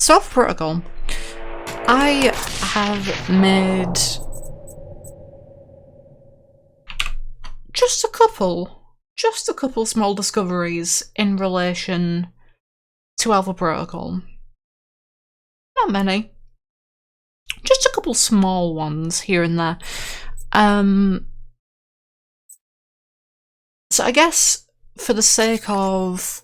So for Protocol, I have made just a couple small discoveries in relation to Alpha Protocol. Not many. Just a couple small ones here and there. So I guess for the sake of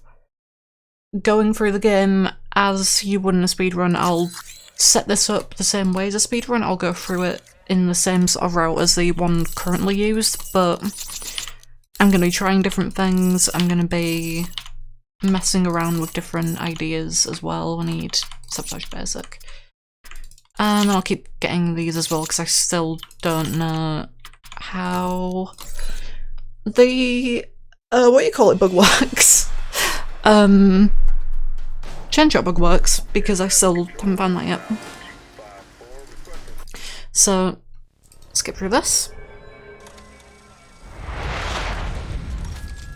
going through the game as you would in a speedrun, I'll set this up the same way as a speedrun. I'll go through it in the same sort of route as the one currently used, but I'm going to be trying different things. I'm going to be messing around with different ideas as well. I need Sabotage Basic. And I'll keep getting these as well because I still don't know how the bug works. Chainshot bug works, because I still haven't found that yet. So, skip through this.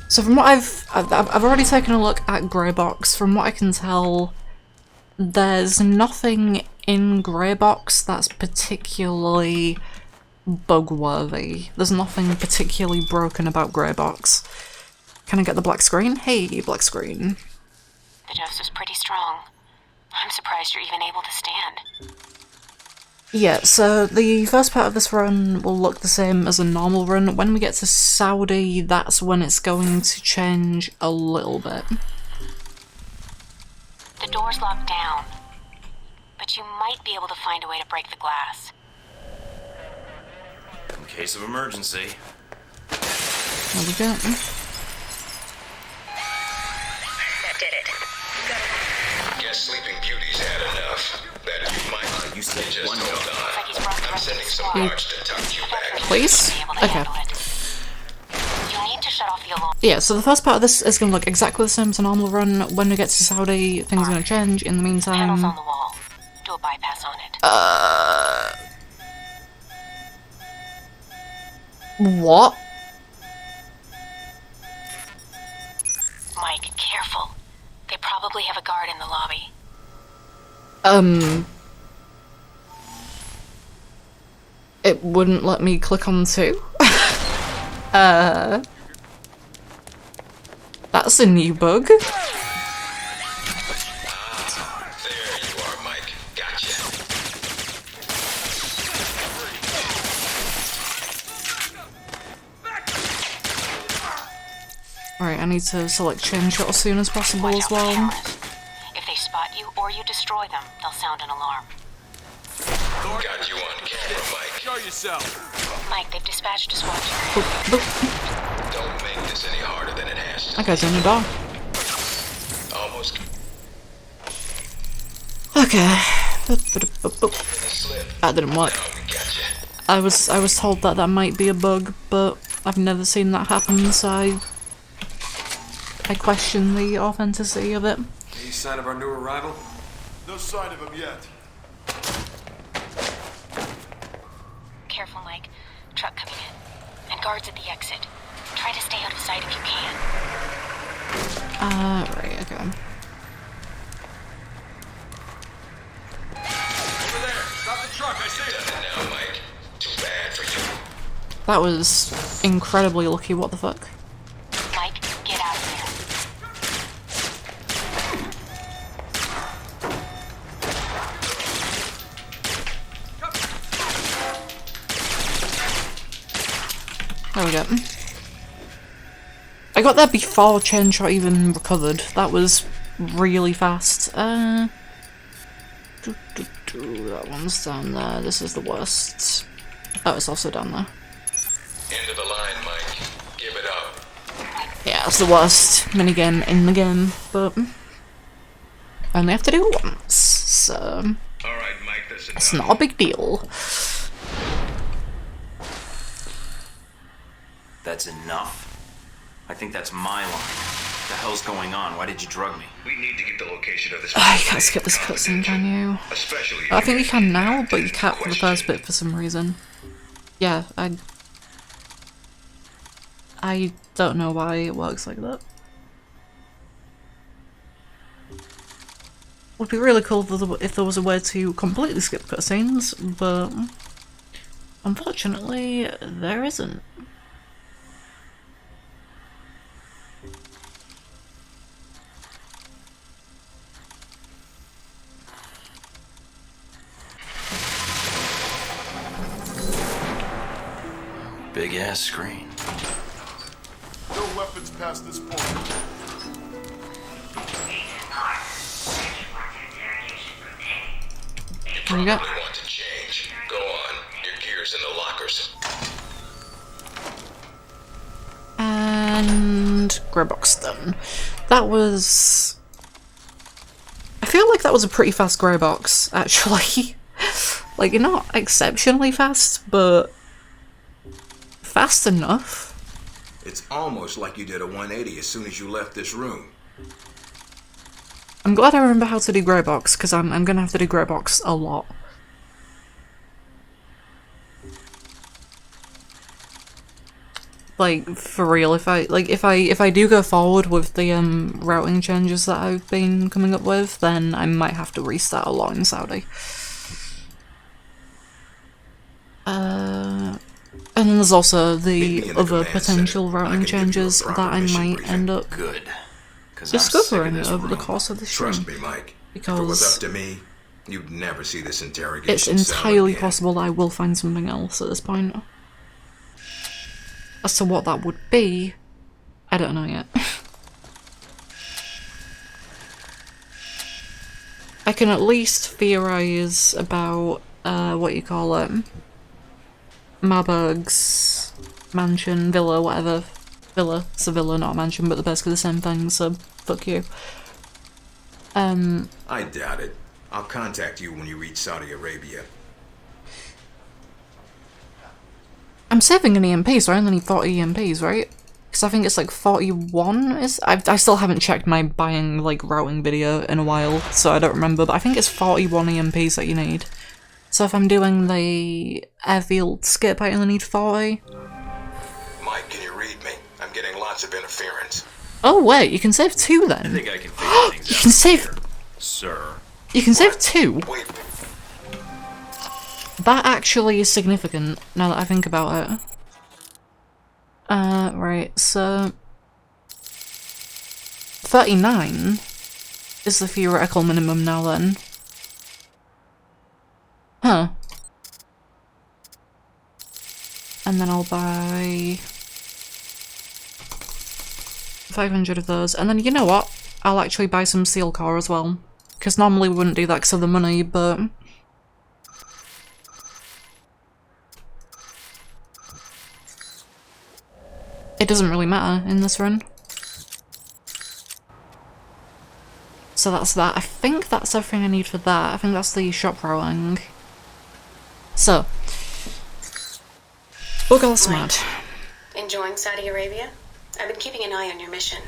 So from what I've already taken a look at Greybox. From what I can tell, there's nothing in Greybox that's particularly bug-worthy. There's nothing particularly broken about Greybox. Can I get the black screen? Hey, black screen. The dose was pretty strong. I'm surprised you're even able to stand. Yeah, so the first part of this run will look the same as a normal run. When we get to Saudi, that's when it's going to change a little bit. The door's locked down, but you might be able to find a way to break the glass. In case of emergency. There we go. That did it. Guess Sleeping Beauty's had enough. That might You said just one hold more. on. Like he's brought the I'm rest of sending the some squad. guards to tuck you back. Please? Okay. You need to shut off the alarm. Yeah, so the first part of this is going to look exactly the same as a normal run. When we get to Saudi, things are going to change. In the Panels meantime... on the wall. Do a bypass on it. What? Mike, careful. They probably have a guard in the lobby. It wouldn't let me click on 2. That's a new bug. There you are, Mike. Gotcha. Alright, I need to select Chainshot as soon as possible Watch as out for well. cameras. If they spot you or you destroy them, they'll sound an alarm. Got you on camera, Mike. Show yourself. Mike, they've dispatched a SWAT team. Boop, boop. Don't make this any harder than it has to. That guy's in the door. Almost Okay. Boop, boop, boop, boop. slip. That didn't work. Now we gotcha. I was told that might be a bug, but I've never seen that happen, so I question the authenticity of it. Any sign of our new arrival? No sign of him yet. Careful, Mike. Truck coming in. And guards at the exit. Try to stay out of sight if you can. Right, okay. Over there. Stop the truck. I see it. Now, Mike. Too bad for you. That was incredibly lucky, what the fuck? Mike, get out of there. There we go. I got there before Chainshot even recovered. That was really fast. That one's down there. This is the worst. Oh, it's also down there. End of the line, Mike. Give it up. Yeah, it's the worst minigame in the game, but I only have to do it once, so All right, Mike. That's it's enough. not a big deal. That's enough. I think that's my line. What the hell's going on? Why did you drug me? We need to get the location of this. Oh, you can't skip this cutscene, can you? Especially. I think you can now, but you can't for the first bit for some reason. Yeah, I don't know why it works like that. Would be really cool if there was a way to completely skip cutscenes, but unfortunately, there isn't. Big ass screen. No weapons past this point. There you go. Probably want to change. Go on. Your gear's in the lockers. And grey box done. That was... I feel like that was a pretty fast grey box, actually. Like, not exceptionally fast, but fast enough. It's almost like you did a 180 as soon as you left this room. I'm glad I remember how to do grey box, because I'm gonna have to do grey box a lot. Like, for real, if I do go forward with the routing changes that I've been coming up with, then I might have to restart a lot in Saudi. And then there's also the other potential routing changes that I might end up Good. 'Cause I'm discovering sick of this over the room. course of the stream. Trust me, Mike. If it was Because up to me, you'd never see this interrogation it's cell entirely again. possible that I will find something else at this point. As to what that would be, I don't know yet. I can at least theorise about, what you call it, Marburg's mansion, villa, whatever. Villa. It's a villa, not a mansion, but they're basically the same thing, so fuck you. I doubt it. I'll contact you when you reach Saudi Arabia. I'm saving an EMP, so I only need 40 EMPs, right? Because I think it's like 41 is... I still haven't checked my buying, like, routing video in a while, so I don't remember, but I think it's 41 EMPs that you need. So if I'm doing the airfield skip, I only need 40. Mike, can you read me? I'm getting lots of interference. Oh wait, you can save 2 then? I think I can figure things You out. can save... here, sir. You can save 2? Wait, That actually is significant, now that I think about it. Right, so... 39 is the theoretical minimum now then. Huh. And then I'll buy... 500 of those, and then you know what? I'll actually buy some seal core as well. Because normally we wouldn't do that because of the money, but... it doesn't really matter in this run. So that's that. I think that's everything I need for that. I think that's the shop routing. So. Bugalsamad. Enjoying Saudi Arabia? I've been keeping an eye on your mission.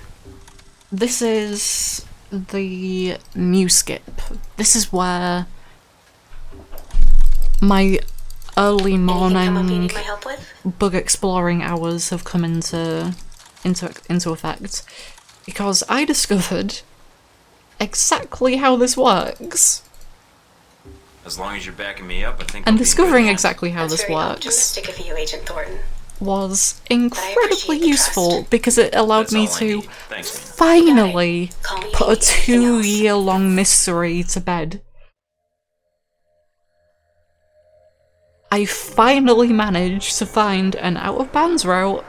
This is the new skip. This is where my early Anything come up you morning need my help with? bug exploring hours have come into effect, because I discovered exactly how this works. As long as you're backing me up, I think. And I'll be in discovering good hands. exactly how That's this very works optimistic of you, Agent Thornton. was incredibly appreciate the useful trust. because it allowed That's me all I to need. Thanks, man. finally Call me if put you a need anything else. 2-year-long mystery to bed. I finally managed to find an out-of-bounds route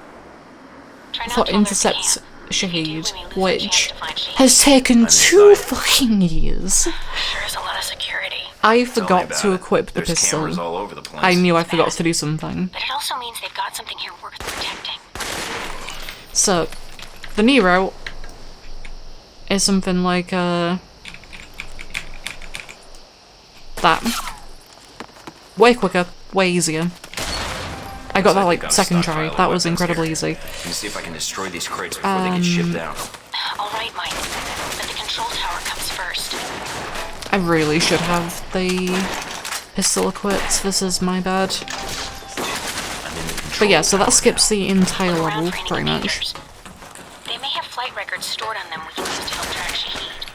Try not for to Intercept overscan. Shahid, When we lose a chance which to find Shahid. has taken I'm 2 inside. fucking years. Sure is a lot of security. I Tell me forgot about to it. equip the There's pistol. cameras all over the place. I knew I forgot to do something. But it also means they've got something here worth protecting. So, the new route is something like, that. Way quicker, way easier. I got that, like, Got a second stockpile try. of That was weapons incredibly here. easy. Let me see if I can destroy these crates before they get shipped out. All right, Mike. But the control tower comes first. I really should have the pistol equipped. This is my bad. I'm in the control But yeah, so that tower skips the entire Look level, around for any pretty much. dangers. They may have flight records stored on them we can use to help track Shahid.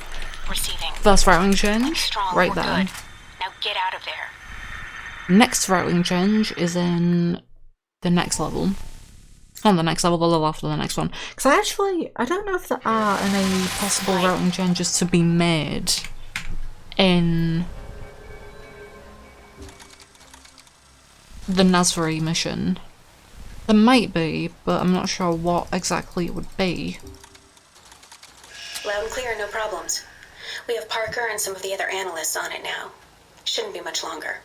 Receiving. First routing change, Strong, right we're there. good. Now get out of there. Next routing change is in the next level. Not the next level, the level after the next one. Because I don't know if there are any possible routing changes to be made in the Nasri mission. There might be, but I'm not sure what exactly it would be. Loud and clear, no problems. We have Parker and some of the other analysts on it now. Shouldn't be much longer.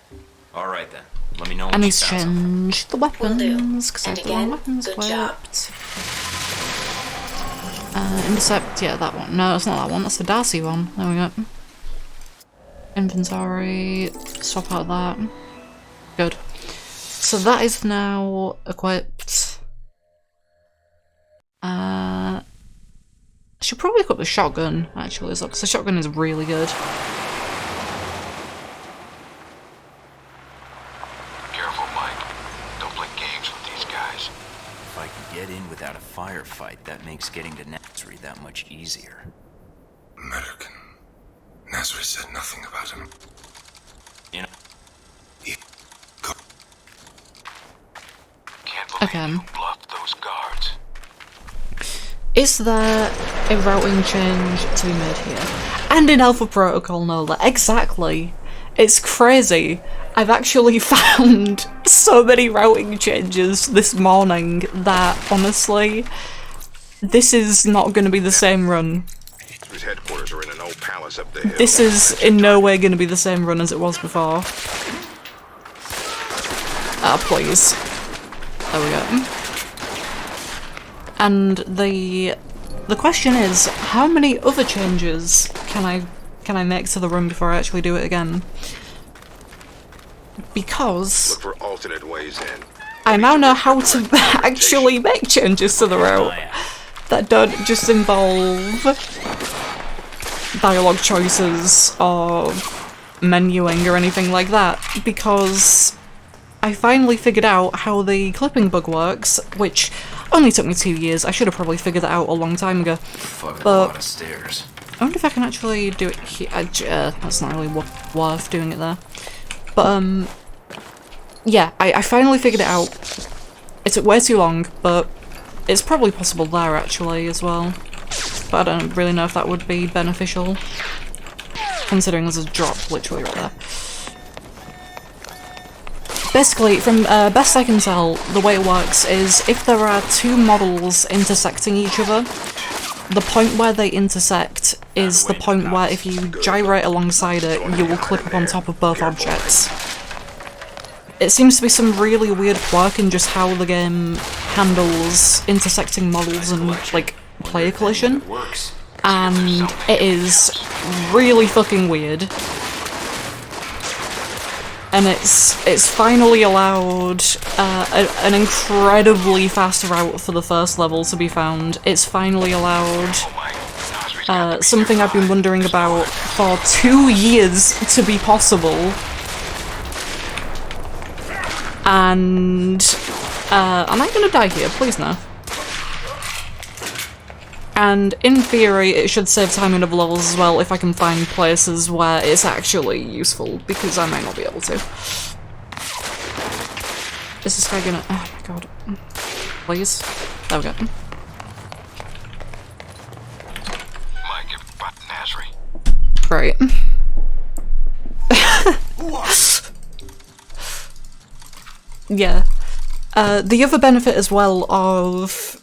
All right then. Let me know I when need you to found something. change the Will do. weapons, because I And have the wrong again, weapons good job. equipped. Intercept, yeah, that one. No, it's not that one, that's the Darcy one. There we go. Inventory, swap out that. Good. So that is now equipped. I should probably equip the shotgun, actually, because the shotgun is really good. Careful, Mike. Don't play games with these guys. If I could get in without a firefight, that makes getting to Nasri that much easier. American. Nasri said nothing about him. You know, Go. Can't believe Okay. you bluffed those guards. Is there a routing change to be made here? And in Alpha Protocol Nola, exactly. It's crazy. I've actually found so many routing changes this morning that, honestly, this is not going to be the same run. His headquarters are in an old palace up the hill. This is in no way going to be the same run as it was before. Ah, please. There we go. And the question is, how many other changes can I make to the run before I actually do it again? Because Look for alternate ways in. I now know how to actually make changes to the route that don't just involve dialogue choices or menuing or anything like that, because I finally figured out how the clipping bug works, which only took me 2 years. I should have probably figured that out a long time ago. fucking a But lot of stairs. I wonder if I can actually do it here. That's not really worth doing it there. But, yeah, I finally figured it out. It took way too long, but it's probably possible there, actually, as well. But I don't really know if that would be beneficial, considering there's a drop literally right there. Basically, from best I can tell, the way it works is if there are two models intersecting each other, the point where they intersect is the point where if you gyrate alongside it, you will clip up on top of both objects. It seems to be some really weird quirk in just how the game handles intersecting models and, like, player collision, Works. and it is really fucking weird. And it's finally allowed an incredibly fast route for the first level to be found. It's finally allowed something I've been wondering about for 2 years to be possible. And am I gonna die here? Please no. And in theory, it should save time in other levels as well if I can find places where it's actually useful, because I might not be able to. Is this guy gonna... oh my god. Please? There we go. Mike, about Nasri. Right. Yeah. The other benefit as well of...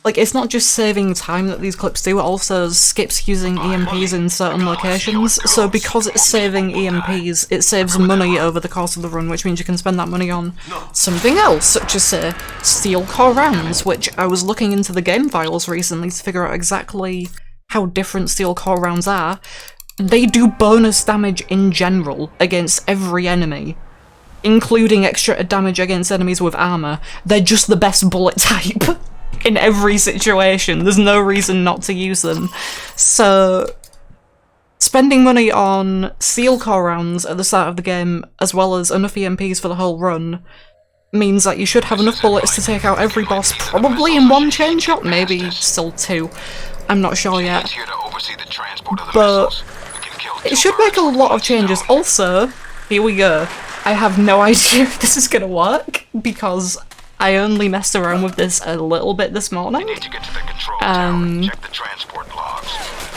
like, it's not just saving time that these clips do, it also skips using EMPs in certain locations, so because it's saving EMPs, it saves money over the course of the run, which means you can spend that money on something else, such as, say, steel core rounds, which I was looking into the game files recently to figure out exactly how different steel core rounds are. They do bonus damage in general against every enemy, including extra damage against enemies with armor. They're just the best bullet type. In every situation, there's no reason not to use them. So, spending money on steel core rounds at the start of the game, as well as enough EMPs for the whole run, means that you should have enough bullets to take out every boss, probably in one chain shot, maybe still two. I'm not sure yet. Here to oversee the transport of the But missiles. We can it should make a lot of changes. Also, here we go. I have no idea if this is gonna work because I only messed around with this a little bit this morning. Need to get to the control tower. Check the transport logs.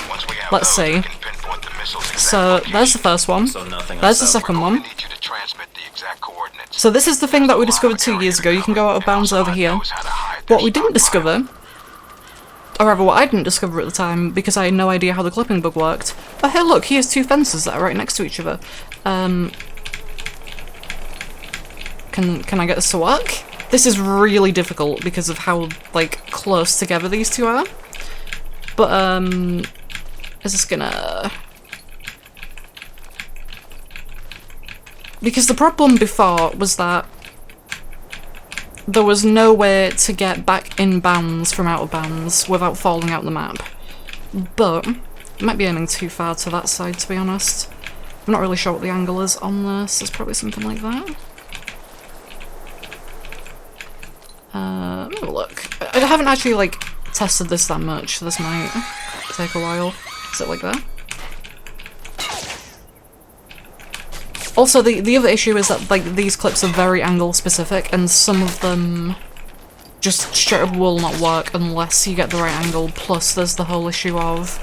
Once we have Let's those, see. we can pinpoint the missile's exact So location. there's the first one. So nothing There's the else second We one. need you to transmit the exact coordinates. So this is the thing that we discovered 2 years ago. You can go out of bounds over here. What we didn't discover, or rather what I didn't discover at the time, because I had no idea how the clipping bug worked. Oh hey look, here's two fences that are right next to each other. Can I get this to work? This is really difficult because of how, like, close together these two are. But, is this gonna... Because the problem before was that there was no way to get back in bounds from out of bounds without falling out the map. But, I might be aiming too far to that side, to be honest. I'm not really sure what the angle is on this. It's probably something like that. Let me have a look. I haven't actually, like, tested this that much, so this might take a while. Is it like that? Also, the other issue is that, like, these clips are very angle specific, and some of them just straight up will not work unless you get the right angle, plus there's the whole issue of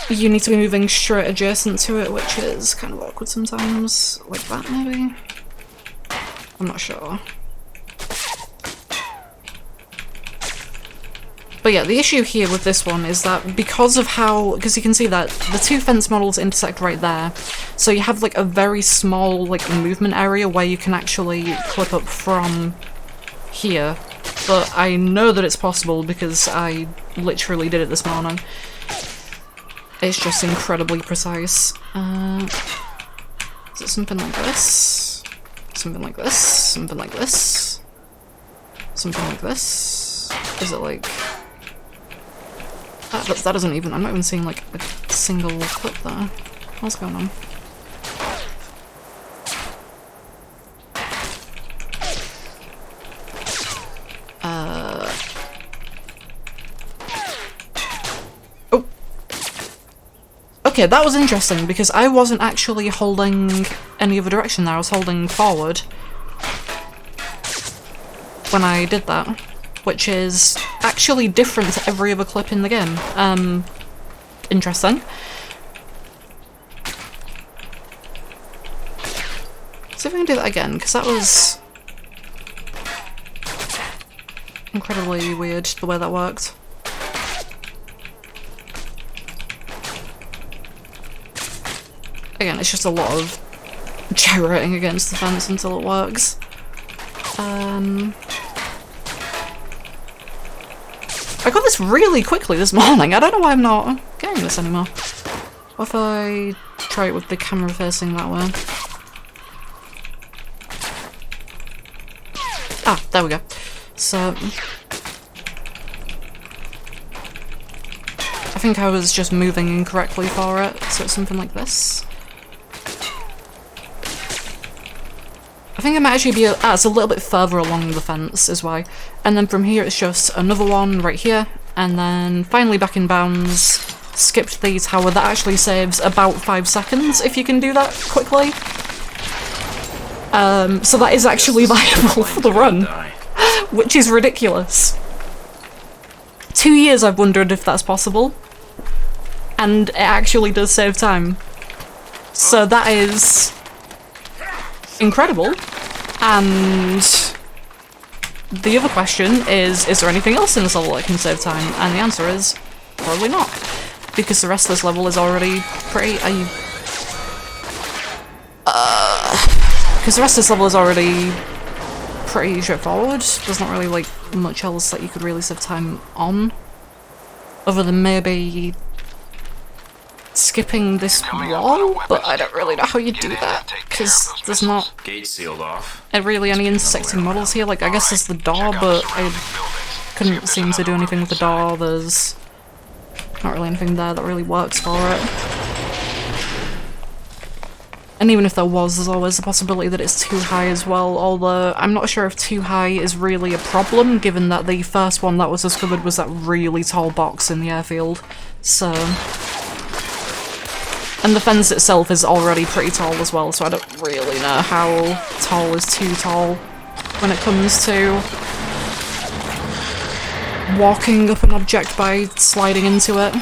you need to be moving straight adjacent to it, which is kind of awkward sometimes. Like that, maybe? I'm not sure. But yeah, the issue here with this one is that because of how, because you can see that the two fence models intersect right there, so you have like a very small like movement area where you can actually clip up from here. But I know that it's possible because I literally did it this morning. It's just incredibly precise. Is it something like this? Something like this? Something like this? Something like this? Is it like... That doesn't even... I'm not even seeing like a single clip there. What's going on? Oh! Okay, that was interesting because I wasn't actually holding any other direction there. I was holding forward when I did that, which is actually different to every other clip in the game. Interesting. See if I can do that again, because that was incredibly weird the way that worked. Again, it's just a lot of gyrating against the fence until it works. I got this really quickly this morning. I don't know why I'm not getting this anymore. What if I try it with the camera facing that way? Ah, there we go. So... I think I was just moving incorrectly for it, so it's something like this. I think I might actually be it's a little bit further along the fence is why. And then from here it's just another one right here, and then finally back in bounds, skipped the tower. That actually saves about 5 seconds if you can do that quickly. So that is actually viable for the run, which is ridiculous. 2 years I've wondered if that's possible, and it actually does save time. So that is incredible. And the other question is there anything else in this level that can save time? And the answer is probably not, because the rest of this level is already pretty because the rest of this level is already pretty straightforward. There's not really like much else that you could really save time on, other than maybe skipping this wall, but I don't really know how you do that, because there's not Gate sealed off. really any intersecting models here. Like, I guess there's the door, but I couldn't seem to do anything with the door. There's not really anything there that really works for it. And even if there was, there's always the possibility that it's too high as well, although I'm not sure if too high is really a problem, given that the first one that was discovered was that really tall box in the airfield, so... And the fence itself is already pretty tall as well, so I don't really know how tall is too tall when it comes to walking up an object by sliding into it.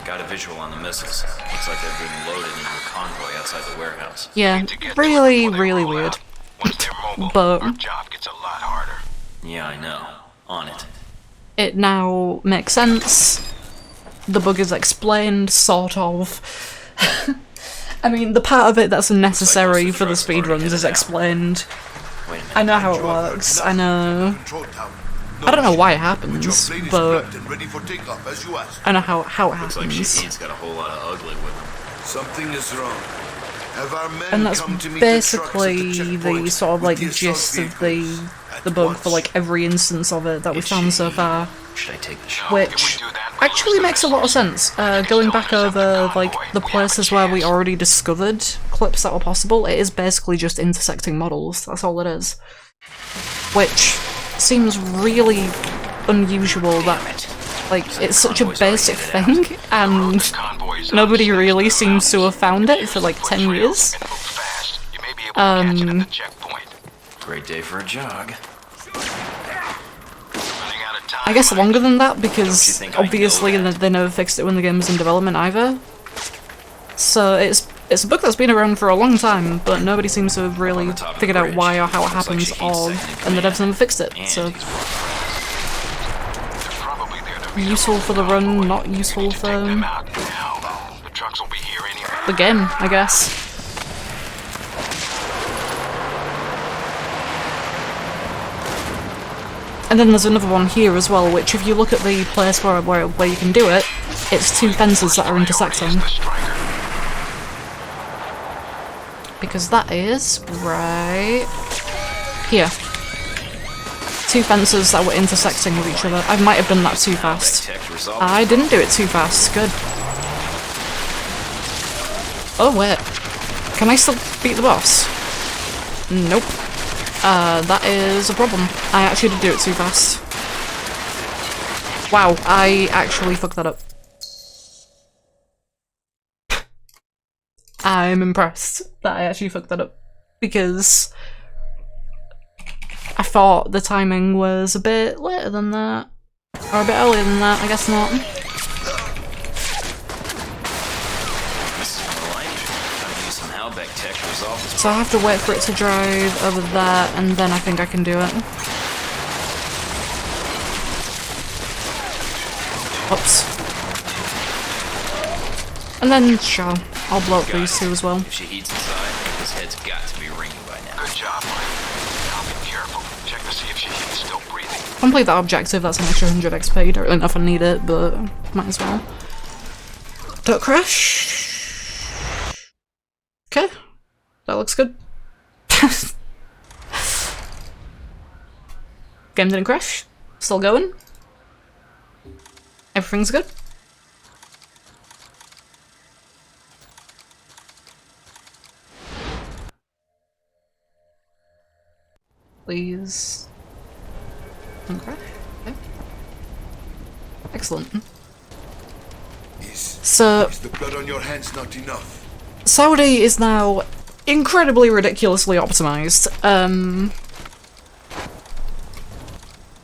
Got a visual on the missiles. Looks like they've been loaded into a convoy outside the warehouse. Yeah, really, really weird. Once they're mobile, But our job gets a lot harder. Yeah, I know. On it. it now makes sense. The bug is explained, sort of. I mean, the part of it that's necessary for the speedruns is explained. Wait a minute. I know how it works, I know. I don't know why it happens, but ready for takeoff as you asked. I know how it Looks like happens. Shahid's got a whole lot of ugly with him. Something is wrong. Have our men And that's come to meet basically the, trucks at the the checkpoint sort of like with the gist assault of vehicles the at bug for once? like every instance of it that we've found so far. Should I take the shot? Which actually makes a lot of sense. Going back over like the places where we already discovered clips that were possible, it is basically just intersecting models. That's all it is. Which seems really unusual that like it's such a basic thing and nobody really seems to have found it for like 10 years. Great day for a jog. I guess longer than that because Don't you think I obviously know they never fixed it when the game was in development either. So it's a book that's been around for a long time, but nobody seems to have really figured out why or how it happens, or and the devs never fixed it. So useful for the run, not useful for the game, I guess. And then there's another one here as well, which if you look at the place where you can do it, it's two fences that are intersecting. Because that is right here. Two fences that were intersecting with each other. I might have done that too fast. I didn't do it too fast. Good. Oh wait. Can I still beat the boss? Nope. That is a problem. I actually did do it too fast. Wow, I actually fucked that up. I'm impressed that I actually fucked that up. Because I thought the timing was a bit later than that. Or a bit earlier than that, I guess not. So I have to wait for it to drive over that, and then I think I can do it. Oops. And then, sure, I'll blow up these two as well. If Shahid's inside, his head's got to be ringing by now. Good job, Mike. Now be careful. Check to see if Shahid's still breathing. Complete that objective, that's an extra 100 XP. Don't really know if I need it, but might as well. Don't crash. Okay. That looks good. Game didn't crash. Still going. Everything's good. Please. Don't crash. Okay. Excellent. So, Is the blood on your hands not enough? Saudi is now incredibly ridiculously optimized.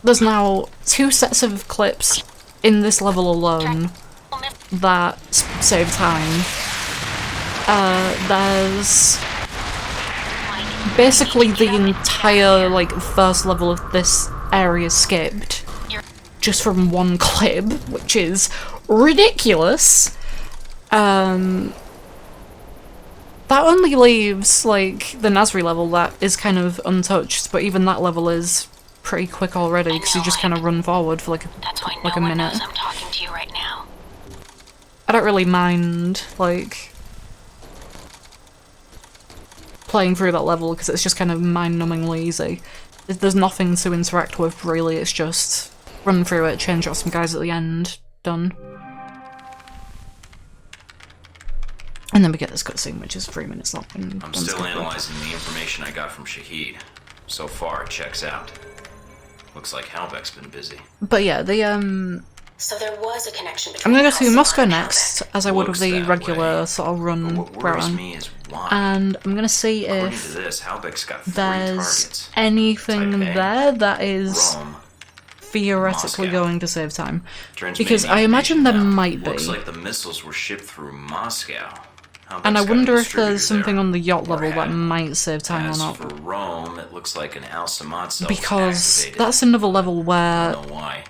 There's now 2 sets of clips in this level alone that save time. There's basically the entire like first level of this area skipped just from one clip, which is ridiculous. That only leaves, like, the Nasri level that is kind of untouched, but even that level is pretty quick already, because you just kind of run forward for, like a minute. I'm talking to you right now. I don't really mind, like, playing through that level, because it's just kind of mind-numbingly easy. There's nothing to interact with, really, it's just run through it, change out some guys at the end, done. And then we get this cutscene, which is 3 minutes long. And I'm still analyzing the information I got from Shahid. So far, it checks out. Looks like Halbeck's been busy. But yeah, the So there was a connection I'm between gonna go to Halcyon Moscow and next, Halbeck. as I would with Looks the that regular way. sort of But run what worries route. me is why. And I'm gonna see According to if this, Halbeck's got 3 there's targets. anything Type A, there that is Rome. theoretically Moscow. going to save time. Transmitting Because I imagine there information now. might Looks be. like the missiles were shipped through Moscow. Halbeck's And I got a wonder if distributor there's something there. on the yacht Or level that had. might save time or As not. for Rome, it looks like an Al-Samad cell was Because activated. that's another level I where don't know why.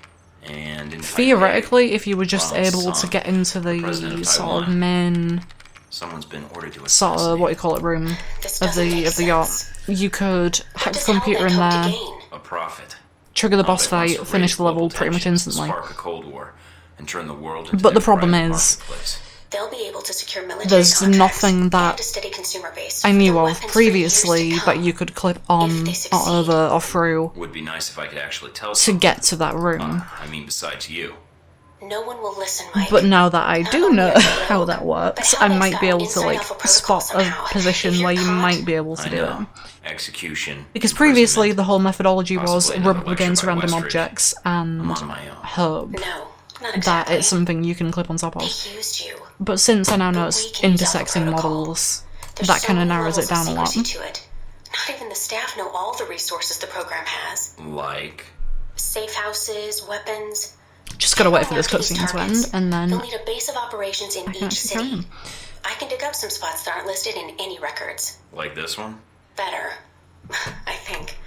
And in theoretically, if you were just Ronald able to Sung, get into president the of sort of Taiwan. main someone's been ordered to sort assassinate. of what you call it room This of doesn't make the yacht, sense. you could hack the Does computer Halbeck in hope to there, gain? A prophet. trigger the boss Halbeck wants fight, to finish raise the level global pretty much tensions, instantly. Spark a Cold War, and turn the world into But the their problem private is, marketplace. They'll be able to secure military there's contracts nothing that and a steady consumer base I for knew their of weapons for previously years to that come. you could clip on If they or succeed. over or through Would be nice if I could actually tell to someone. get to that room. I mean, besides you. No one will listen, Mike. But now that I Not do only know are they how rogue, that works, but I Halbeck's might got be an able to inside like alpha protocol spot a somehow. position If you're where you caught, might be able to I do know. it. Execution. Because previously imprisonment. the whole methodology was Possibly another rub up lecture against by random Westridge. objects and I'm on my own. hope No, not that exactly. it's something you can clip on top of. They used you. But since I now know But it's we can use intersecting Alpha Protocol. models, There's that so kind of many narrows it levels of down a lot. secrecy to it. Not even the staff know all the resources the program has. Like. Safe houses, weapons. Just gotta wait for this Going after these cutscene to targets, end, and they'll then need a base of operations in I can each actually carry city. on. I can dig up some spots that aren't listed in any records. Like this one? Better, I think.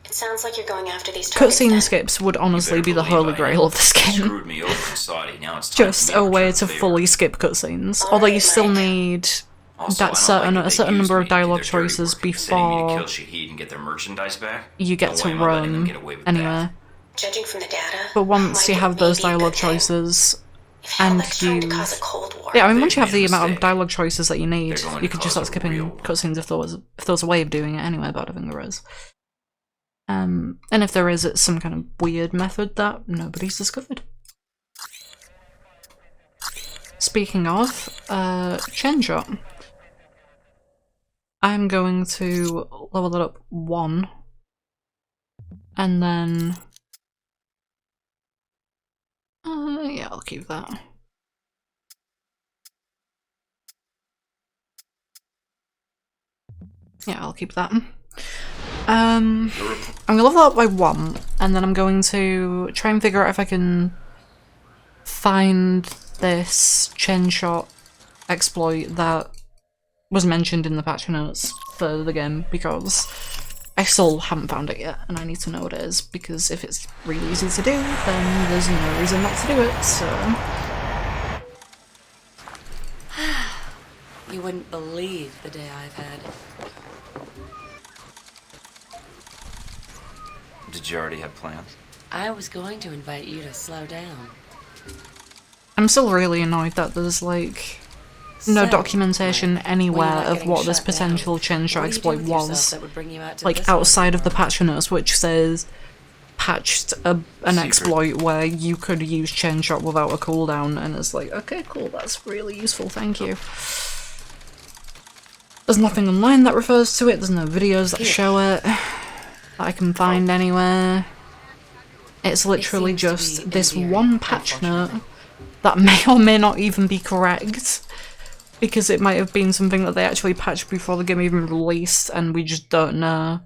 It sounds like you're going after these targets. Cutscene then. skips would honestly be the Believe holy I grail am. of this You game. screwed me over in Saudi. Now it's time Just for me a way return to the favor. fully skip cutscenes. Alright, Although you still Mike. need Also, I that don't like a certain they number use of me to do dialogue their dirty choices work, sending me to before kill Shahid and get their merchandise back. you get No to way am I letting them Rome get away with anyway. that. Judging from the data, But once Mike, you it have may those be a good dialogue thing. choices, If and Halbeck's trying to you- cause a Cold War, yeah, I mean They've once you have made the a amount of mistake. dialogue choices that you need, They're going you to could just cause start a real skipping war. cutscenes if there was a way of doing it anyway, but I don't think there is. And if there is, it's some kind of weird method that nobody's discovered. Speaking of, chain shot. I'm going to level it up 1. And then... yeah, I'll keep that. Yeah, I'll keep that. I'm gonna level up by 1, and then I'm going to try and figure out if I can find this chain shot exploit that was mentioned in the patch notes for the game, because I still haven't found it yet, and I need to know what it is, because if it's really easy to do, then there's no reason not to do it, so... You wouldn't believe the day I've had. Did you already have plans? I was going to invite you to slow down. I'm still really annoyed that there's, like, no So, documentation when anywhere you're not of getting what this shut down, potential chain shot what do you do exploit with yourself was. that would bring you out to Like, this one outside of the tomorrow? patch notes, which says patched an Secret. exploit where you could use chain shot without a cooldown, and it's like, okay, cool, that's really useful, thank you. There's nothing online that refers to it, there's no videos that show it that I can find anywhere. It's literally seems to just be this endearing, one patch note unfortunately. that may or may not even be correct, because it might have been something that they actually patched before the game even released, and we just don't know.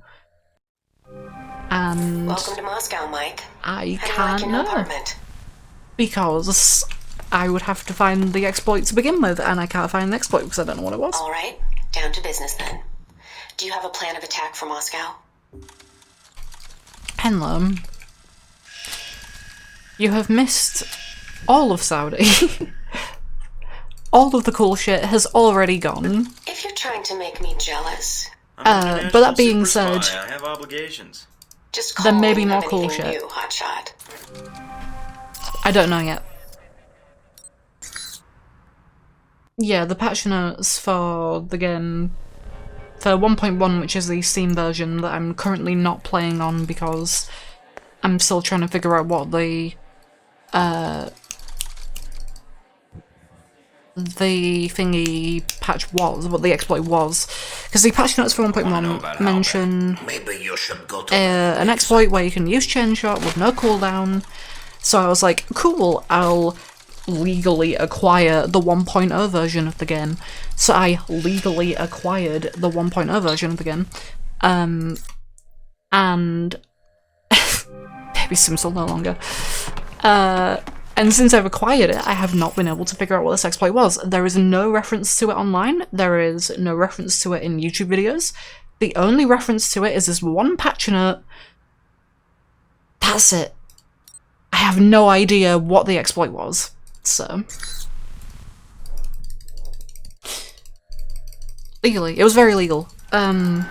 And welcome to Moscow, Mike. I How do you like can't your new know, apartment? because I would have to find the exploit to begin with, and I can't find the exploit because I don't know what it was. All right, down to business then. Do you have a plan of attack for Moscow? Hello. You have missed all of Saudi. All of the cool shit has already gone. If you're trying to make me jealous, I'm but that being super said- spy. I have obligations. just call There may when be you more have cool anything shit. new, hotshot. I don't know yet. Yeah, the patch notes for the game, for 1.1, which is the Steam version that I'm currently not playing on because I'm still trying to figure out what the thingy patch was, what the exploit was. Because the patch notes for Wanna know about 1.1 mention Maybe you should go to an exploit where you can use chain shot with no cooldown So I was like, cool, I'll legally acquire the 1.0 version of the game. So I legally acquired the 1.0 version of the game. And Baby Sims will no longer. And since I've acquired it, I have not been able to figure out what this exploit was. There is no reference to it online. There is no reference to it in YouTube videos. The only reference to it is this one patch note. That's it. I have no idea what the exploit was. So legally, it was very legal. I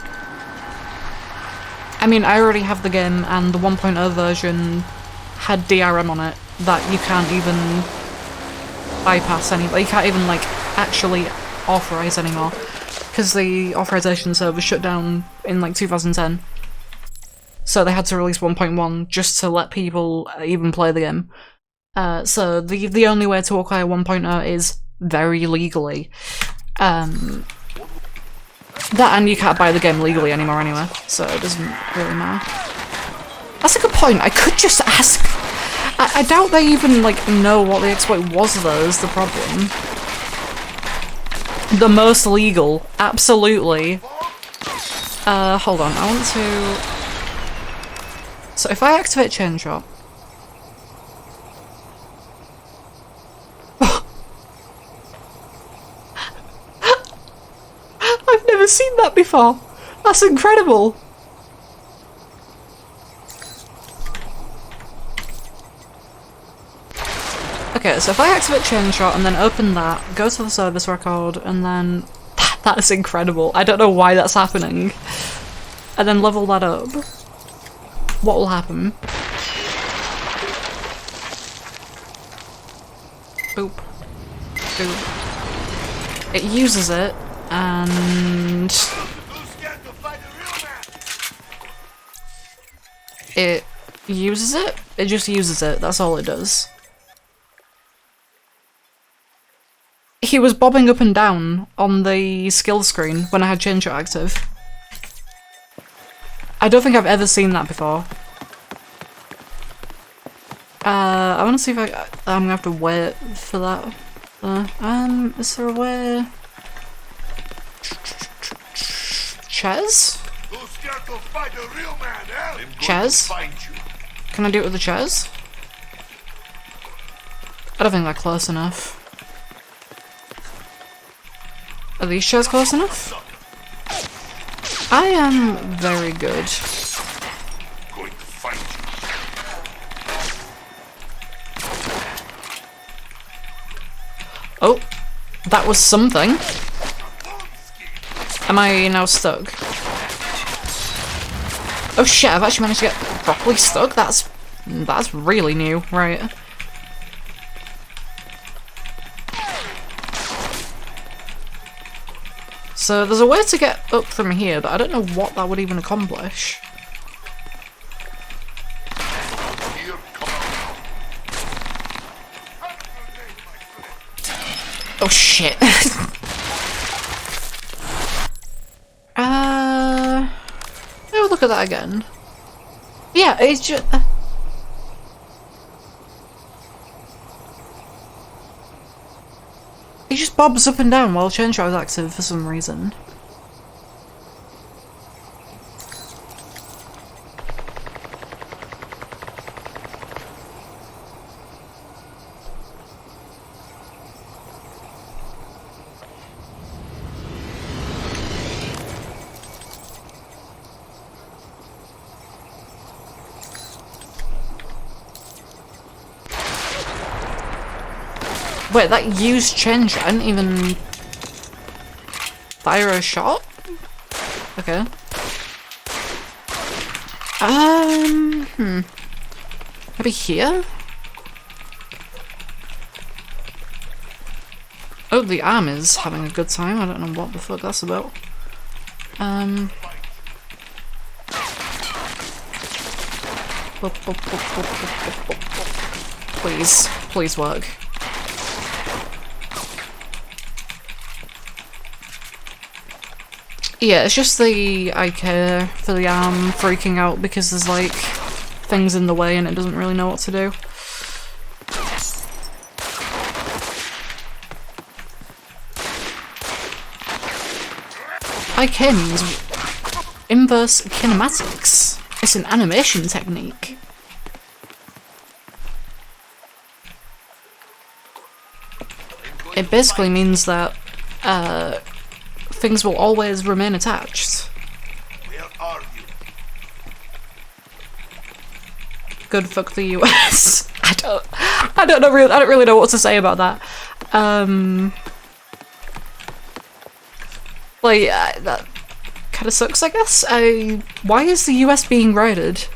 mean, I already have the game, and the 1.0 version had DRM on it that you can't even bypass anymore. You can't even, like, actually authorize anymore, because the authorization server shut down in, like, 2010. So they had to release 1.1 just to let people even play the game. So the only way to acquire 1.0 is very legally. That, and you can't buy the game legally anymore anyway, so it doesn't really matter. That's a good point. I could just ask. I doubt they even, like, know what the exploit was, though, is the problem. The most legal. Absolutely. Hold on. I want to... So if I activate Chain Shot... I've never seen that before. That's incredible. Okay, so if I activate Chain Shot and then open that, go to the service record, and then... That is incredible. I don't know why that's happening. And then level that up. What will happen? Boop. Boop. It uses it, and... It uses it? It just uses it, that's all it does. He was bobbing up and down on the skill screen when I had Chain Shot active. I don't think I've ever seen that before. I want to see if I'm gonna have to wait for that. Is there a way? Chairs? Chairs? Can I do it with the chairs? I don't think they're close enough. Are these chairs close enough? I am very good. Oh, that was something. Am I now stuck? Oh shit, I've actually managed to get properly stuck? That's really new, right. So there's a way to get up from here, but I don't know what that would even accomplish. Oh shit. I'll look at that again. Yeah, it's just... He just bobs up and down while Chain Shot is active for some reason. Wait, that used Chain Shot? I didn't even fire a shot? Okay. Maybe here? Oh, the arm is having a good time. I don't know what the fuck that's about. Please. Please work. Yeah, it's just the IKEA for the arm freaking out because there's like things in the way and it doesn't really know what to do. IK means inverse kinematics. It's an animation technique. It basically means that things will always remain attached. Where are you? Good, fuck the US. I don't really know what to say about that. That kind of sucks, I guess. Why is the US being raided?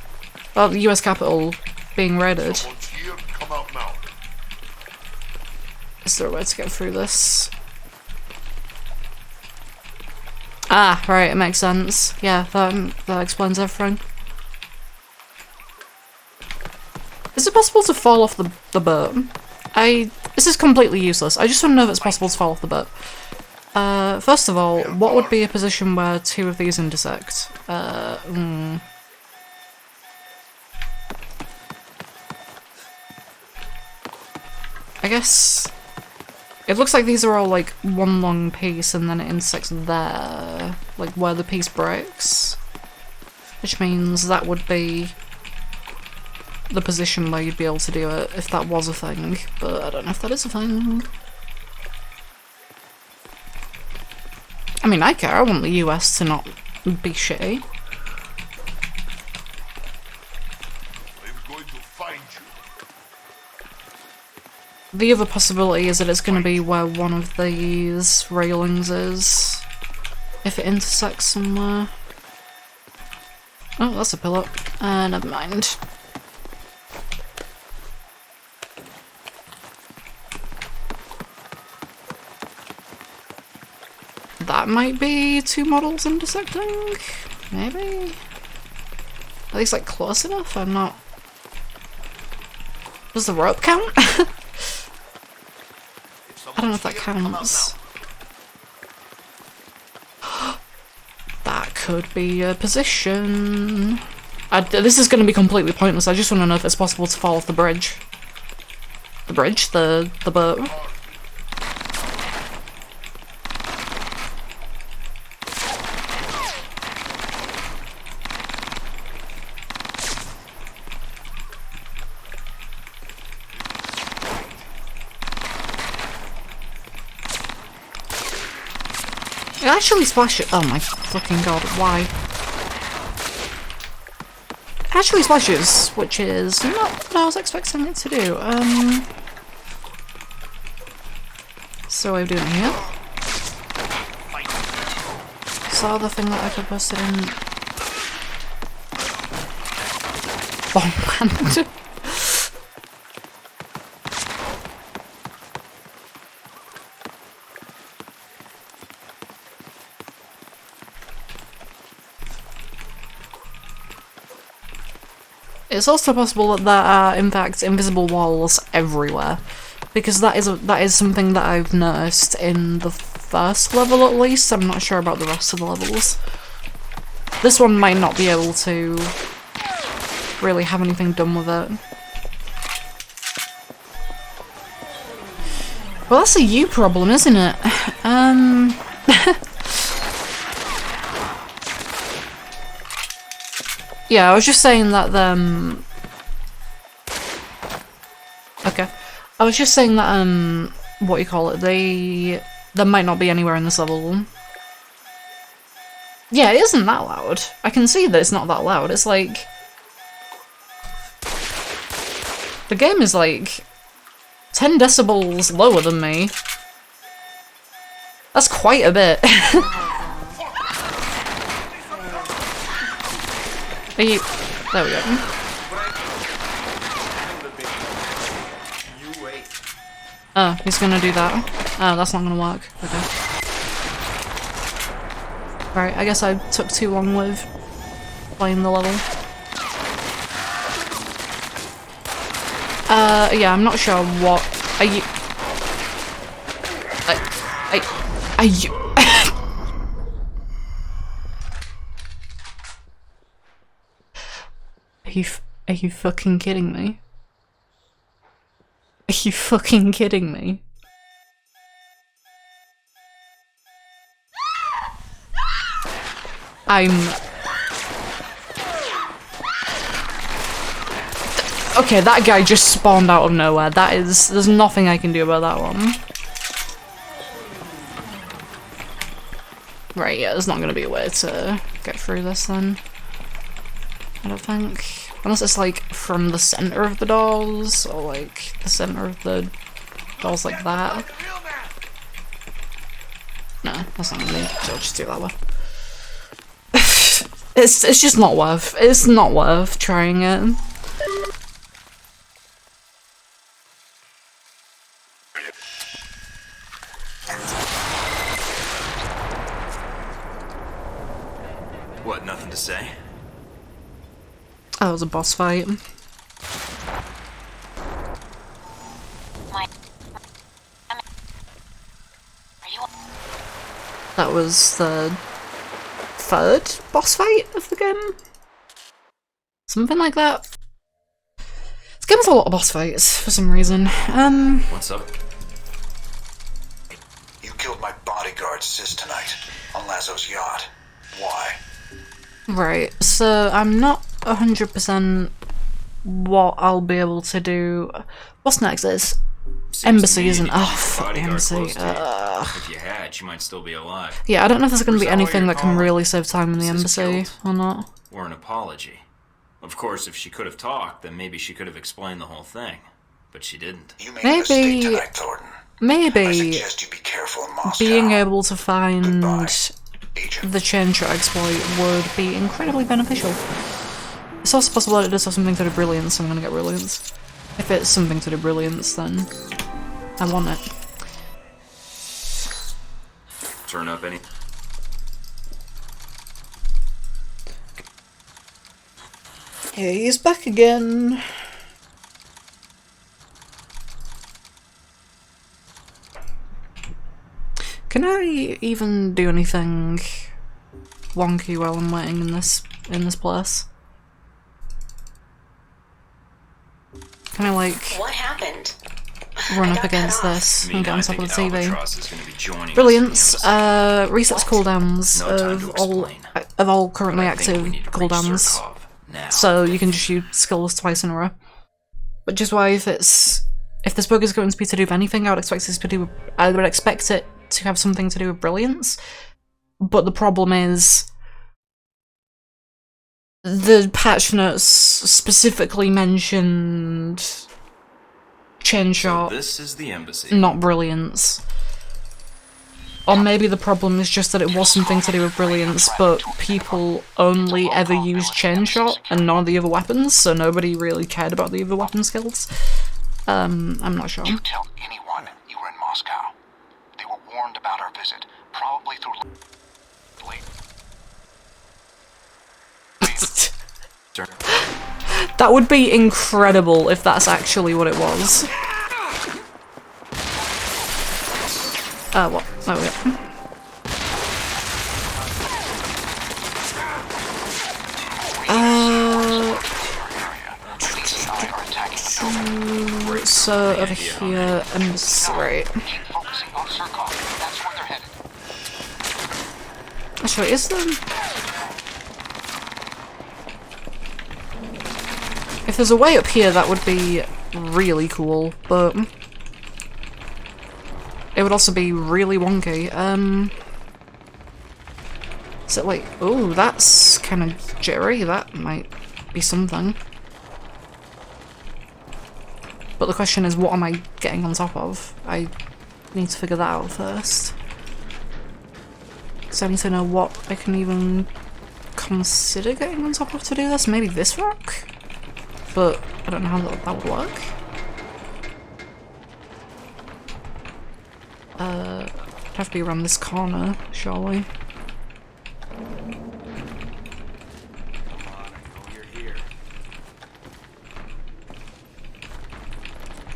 Well, the US capital being raided. Someone's here. Come out now. Is there a way to get through this? Ah, right, it makes sense. Yeah, that explains everything. Is it possible to fall off the boat? This is completely useless. I just want to know if it's possible to fall off the boat. First of all, what would be a position where two of these intersect? I guess it looks like these are all like one long piece and then it intersects there, like where the piece breaks. Which means that would be the position where you'd be able to do it if that was a thing, but I don't know if that is a thing. I mean, I care. I want the US to not be shitty. I'm going to find you. The other possibility is that it's going to be where one of these railings is, if it intersects somewhere. Oh, that's a pillar. Never mind. That might be two models intersecting? Maybe? Are these like close enough? I'm not... Does the rope count? I don't know if that counts. That could be a position. This is going to be completely pointless. I just want to know if it's possible to fall off the bridge. The bridge? The boat? It actually splashes. Oh my fucking god, why? It actually splashes, which is not what I was expecting it to do. So what are we doing here? Saw the thing that I could post it in. Bombland. It's also possible that there are, in fact, invisible walls everywhere, because that is something that I've noticed in the first level at least. I'm not sure about the rest of the levels. This one might not be able to really have anything done with it. Well, that's a you problem, isn't it? Yeah, I was just saying that okay. I was just saying that what you call it, there might not be anywhere in this level. Yeah, it isn't that loud. I can see that it's not that loud. It's like the game is like 10 decibels lower than me. That's quite a bit. Are you... There we go. Oh, he's gonna do that. Oh, that's not gonna work. Okay. Right, I guess I took too long with playing the level. Yeah, I'm not sure what... Are you... Are you... Are you fucking kidding me? Are you fucking kidding me? Okay, that guy just spawned out of nowhere. There's nothing I can do about that one. Right, yeah, there's not gonna be a way to get through this then. I don't think. Unless it's like from the center of the doors, or like the center of the doors like that. No, that's not gonna be. So I'll just do that one. It's just not worth. It's not worth trying it. What, nothing to say? Oh, it was a boss fight. That was the third boss fight of the game? Something like that. This game has a lot of boss fights for some reason. What's up? You killed my bodyguard Sis tonight on Lazo's yacht. Why? Right, so I'm not 100% what I'll be able to do. What's next is Embassy, isn't it? Oh, fuck the Embassy. If you had, she might still be alive. Yeah, I don't know if there's going to be anything that can really save time in the Embassy or not. Or an apology. Of course, if she could have talked, then maybe she could have explained the whole thing. But she didn't. You made a mistake tonight, Thornton. I Maybe suggest you be careful in Moscow. being able to find Goodbye, Agent. the chain shot exploit would be incredibly beneficial. It's also possible that it does have something to do with brilliance, so I'm gonna get brilliance. If it's something to do with brilliance, then I want it. Turn up any... Here he's back again. Can I even do anything wonky while I'm waiting in this place? Can I like What happened? run I up got against cut off. this I and get on I top of think the TV? Albatross is gonna be joining Brilliance. us in the Embassy. Resets cooldowns No time to of explain. all currently But I think active we need to reach cooldowns. Surkov now. So you can just use skills twice in a row. Which is why if this book is going to be to do with anything, I would expect it to have something to do with brilliance. But the problem is the patch notes specifically mentioned chain shot, This is the Embassy. not brilliance. Or maybe the problem is just that it was something to do with brilliance, but people only ever used chain shot and none of the other weapons, so nobody really cared about the other weapon skills. I'm not sure. You tell anyone you were in Moscow. They were warned about our visit, probably through... That would be incredible if that's actually what it was. What? Oh, yeah. So over here, right. Focusing on Surkov. That's where they're headed. Actually, is there... If there's a way up here, that would be really cool, but... It would also be really wonky. Is it like... Oh, that's kind of jittery. That might be something. But the question is, what am I getting on top of? I need to figure that out first. Because I need to know what I can even consider getting on top of to do this. Maybe this rock? But I don't know how that would work. It'd have to be around this corner, surely.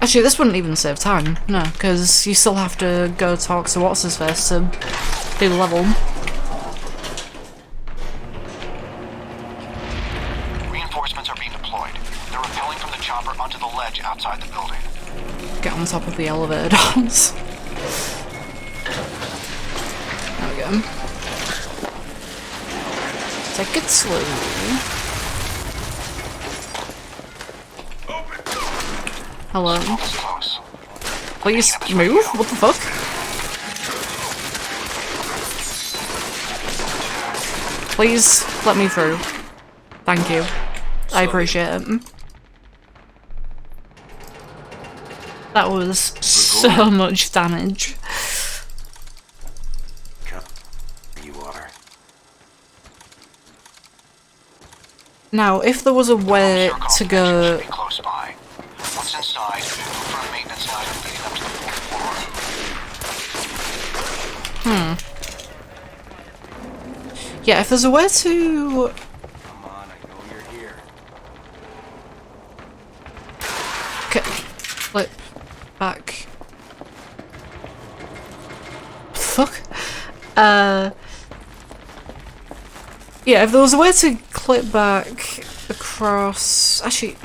Actually, this wouldn't even save time, no, because you still have to go talk to What's-His-Face to do the level. Reinforcements are being deployed. They're rappelling from the chopper onto the ledge outside the building. Get on top of the elevator doors. There we go. Take it slowly. Hello. Please move? What the fuck? Please let me through. Thank you. I appreciate it. That was so much damage. You are. Now, if there was a way to go... Close by. Once inside, look for a maintenance ladder leading up to the 4th floor. Yeah, if there's a way to... Come on, I know you're here. Flip back. Fuck. Yeah, if there was a way to clip back across... Actually,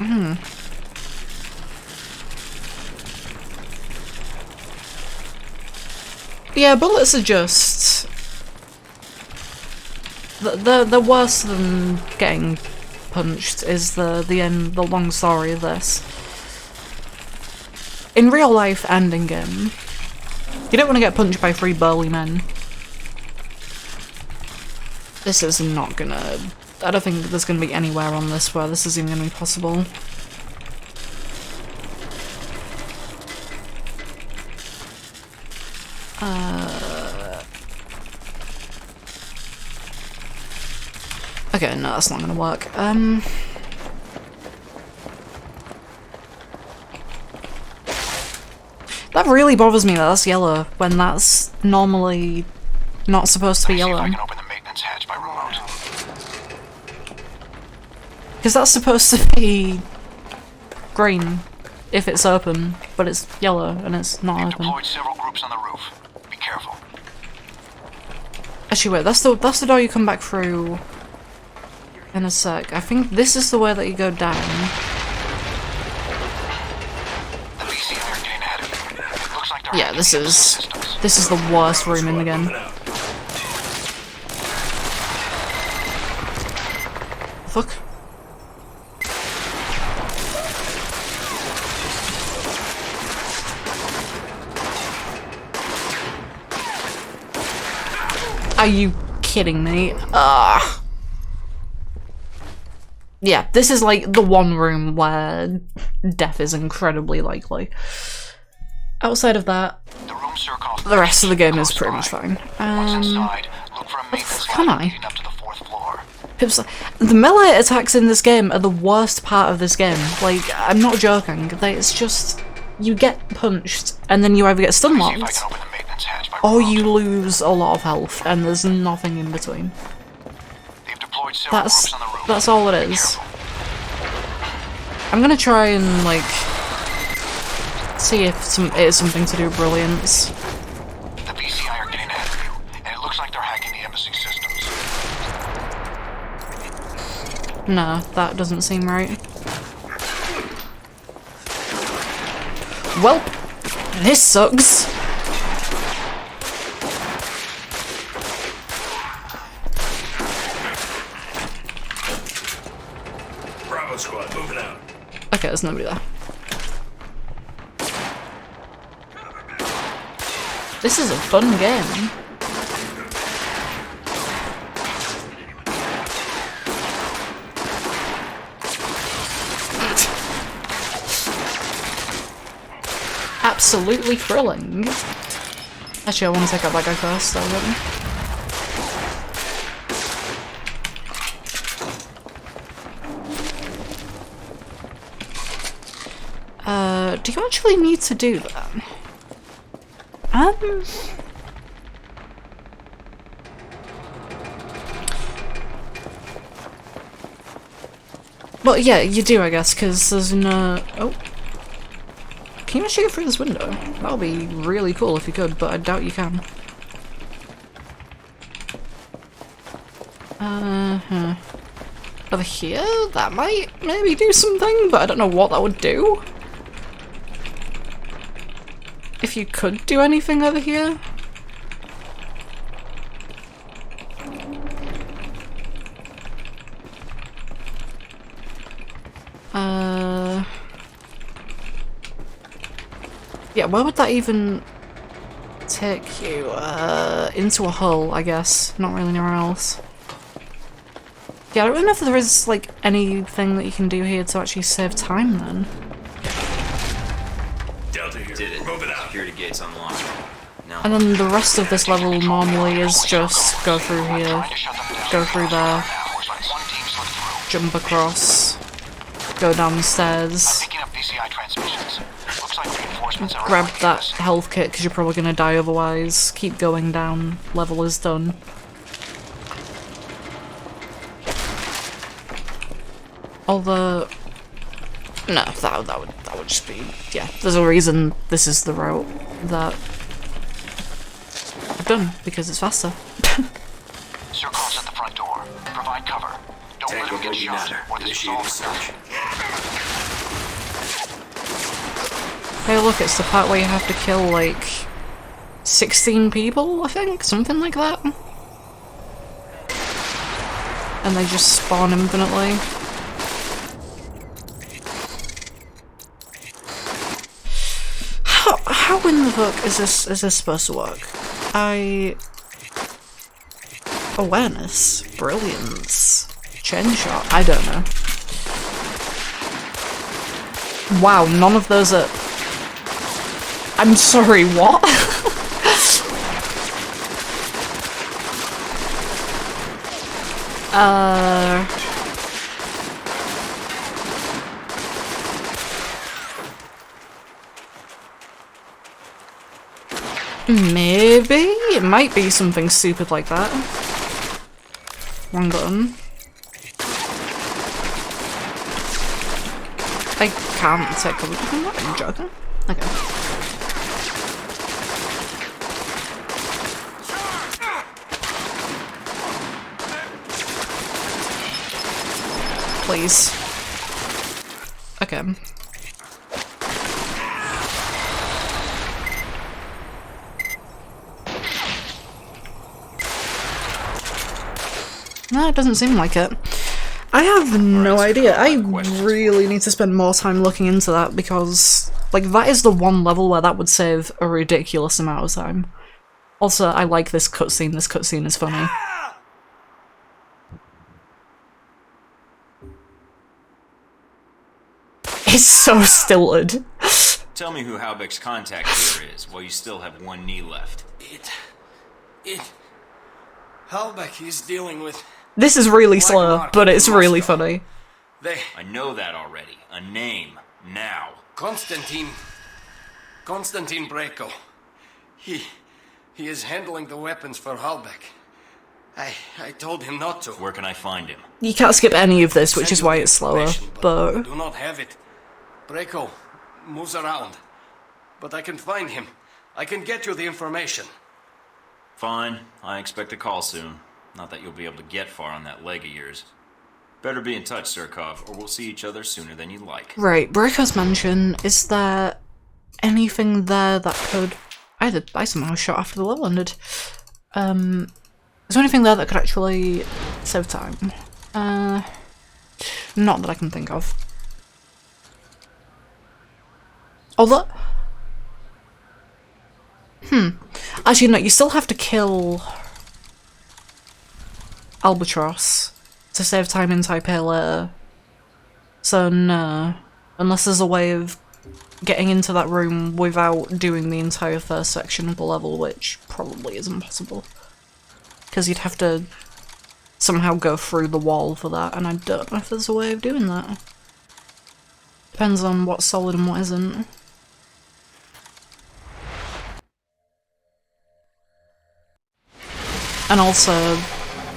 Yeah, bullets are just... The worse than getting punched is the long story of this. In real life and in game, you don't want to get punched by 3 burly men. This is not gonna... I don't think there's gonna be anywhere on this where this is even gonna be possible. Okay, no, that's not gonna work. That really bothers me that that's yellow, when that's normally not supposed to be yellow. I can open the maintenance hatch by remote. Because that's supposed to be green if it's open, but it's yellow and it's not open. Deployed several groups on the roof. Be careful. Actually, wait, that's the door you come back through in a sec. I think this is the way that you go down. The BCI are getting ahead of you. It looks like they're Yeah, this is the worst room in the game. Fuck. Are you kidding me? Yeah, this is like the one room where death is incredibly likely. Outside of that, the rest of the game is pretty much fine. Can I? Pip's like, the melee attacks in this game are the worst part of this game. Like, I'm not joking. It's just, you get punched, and then you either get stun locked, or you lose a lot of health, and there's nothing in between. That's all it is. I'm gonna try and, like, see if it is something to do with brilliance. The BCI are getting ahead of you, and it looks like they're hacking the embassy systems. No, that doesn't seem right. Well, this sucks. Bravo squad, moving out. Okay, there's nobody there. This is a fun game. Absolutely thrilling. Actually, I want to take out that guy first, though, don't I? Do you actually need to do that? Well, yeah, you do, I guess, because there's no... Oh. Can you actually get through this window? That would be really cool if you could, but I doubt you can. Over here? That might maybe do something, but I don't know what that would do. If you could do anything over here? Yeah, where would that even take you? Into a hull, I guess. Not really anywhere else. Yeah, I don't really know if there is, like, anything that you can do here to actually save time, then. Delta here. Did it. Moving out. Security gates unlocked. Now, And then the rest of this level normally is just go through here, go through there, jump across, go downstairs, grab that health kit because you're probably going to die otherwise, keep going down, level is done. Although, no, that would just be, yeah, there's a reason this is the route that I've done, because it's faster. Circles at the front door. Provide cover. Don't let Tango him get Boogie shot, Nutter. or this is all Initiating for search. Hey look, it's the part where you have to kill, like, 16 people, I think? Something like that? And they just spawn infinitely. How in the fuck is this supposed to work? Awareness, brilliance, chain shot, I don't know. Wow, none of those are... I'm sorry, what? Maybe? It might be something stupid like that. Wrong button. I can't take cover from that, I'm joking. Okay. Please. Okay. No, it doesn't seem like it. I have no idea. I really need to spend more time looking into that because, like, that is the one level where that would save a ridiculous amount of time. Also, I like this cutscene. This cutscene is funny. It's so stilted. tell me who Halbeck's contact here is while you still have one knee left. Halbeck is dealing with... This is really Black slow, market but it's in really Moscow. funny. I know that already. A name. Now. Konstantin Breko. He is handling the weapons for Halbeck. I told him not to. Where can I find him? You can't skip any of this, which Send is you why the it's slower, information, but... I do not have it. Breko moves around, but I can find him. I can get you the information. Fine. I expect a call soon. Not that you'll be able to get far on that leg of yours. Better be in touch, Surkov, or we'll see each other sooner than you'd like. Right, Breko's mansion. Is there anything there that could... I somehow shot after the level ended. Is there anything there that could actually save time? Not that I can think of. Although... Actually, no, you still have to kill Albatross to save time in Taipei later. So no. Unless there's a way of getting into that room without doing the entire first section of the level, which probably isn't possible. Because you'd have to somehow go through the wall for that, and I don't know if there's a way of doing that. Depends on what's solid and what isn't. And also,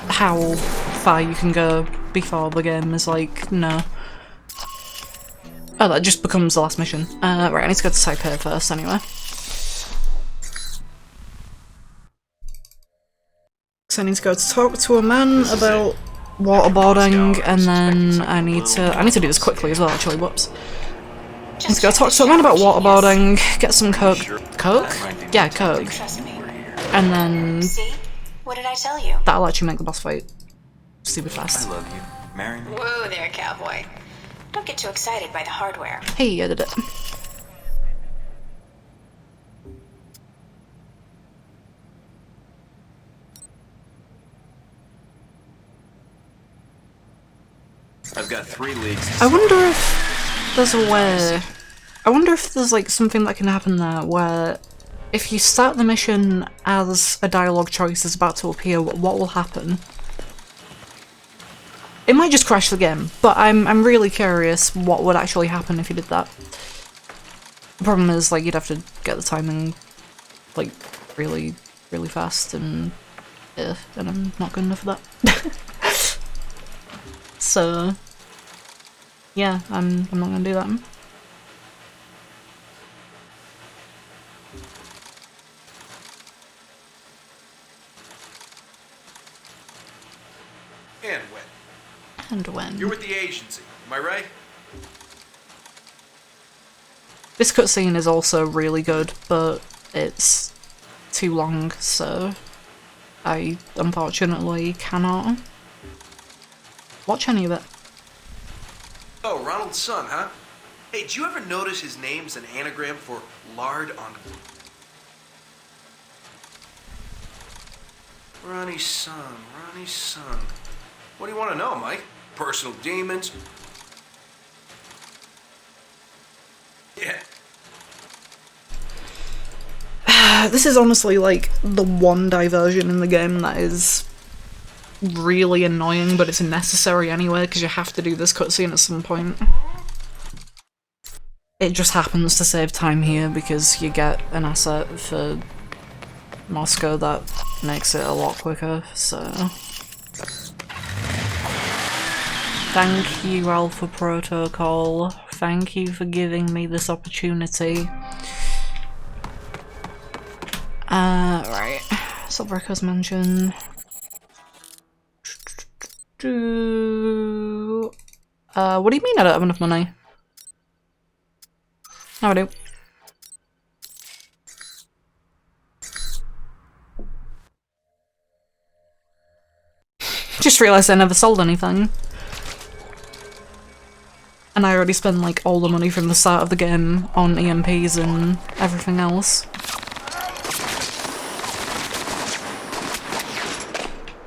how far you can go before the game is like, no. Oh, that just becomes the last mission. Right, I need to go to Taipei first anyway. So I need to go to talk to a man about waterboarding, and then I need to do this quickly as well, actually, whoops. I need to go talk to a man about waterboarding, get some coke. Coke? Yeah, coke. Trust me. And then See? What did I tell you? that'll actually make the boss fight stupid fast. I love you. Marry me. Whoa there, cowboy. Don't get too excited by the hardware. Hey, I did it. I've got 3 leads. I wonder if there's a way. I wonder if there's like something that can happen there where if you start the mission as a dialogue choice is about to appear, what will happen? It might just crash the game, but I'm really curious what would actually happen if you did that. The problem is, like, you'd have to get the timing, like, really, really fast, and I'm not good enough for that. So, yeah, I'm not gonna do that. And when? And when? You're with the agency, am I right? This cutscene is also really good, but it's too long, so I unfortunately cannot watch any of it. Oh, Ronald's son, huh? Hey, did you ever notice his name's an anagram for lard on... Ronnie's son, Ronnie's son. What do you want to know, Mike? Personal demons? Yeah. This is honestly like the one diversion in the game that is really annoying, but it's necessary anyway because you have to do this cutscene at some point. It just happens to save time here because you get an asset for Moscow that makes it a lot quicker, so... Thank you, Alpha Protocol. Thank you for giving me this opportunity. Right. Silver Mansion. What do you mean I don't have enough money? No, I do. Just realised I never sold anything. And I already spent like all the money from the start of the game on EMPs and everything else.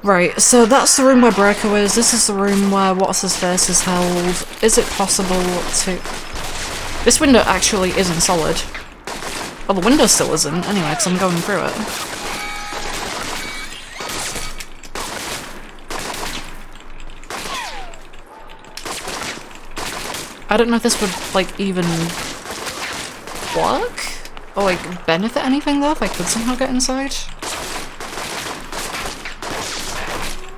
Right, so that's the room where Braco is. This is the room where What's-His-Face is held. Is it possible to... This window actually isn't solid. Well, the window still isn't, anyway, because I'm going through it. I don't know if this would, like, even work? Or, like, benefit anything, though, if I could somehow get inside?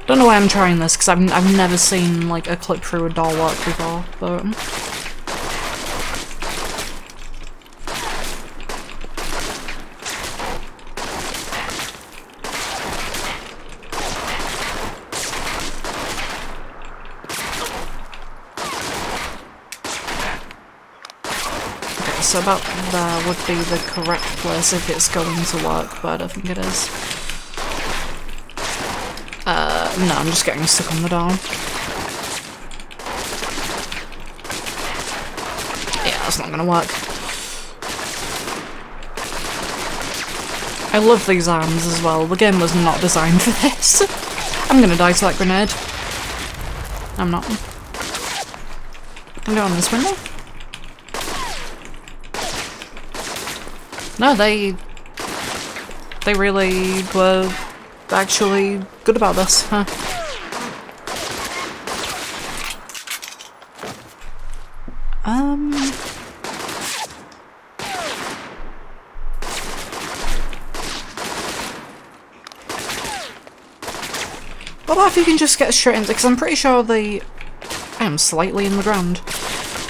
Don't know why I'm trying this, because I've never seen, like, a clip through a door work before, but... Okay, so about there would be the correct place if it's going to work, but I don't think it is. No, I'm just getting stuck on the door. Yeah, that's not gonna work. I love these arms as well. The game was not designed for this. I'm gonna die to that grenade. I'm not. Can I go on this window? No, they really were actually good about this, huh? What about if you can just get straight into, because I'm pretty sure I am slightly in the ground.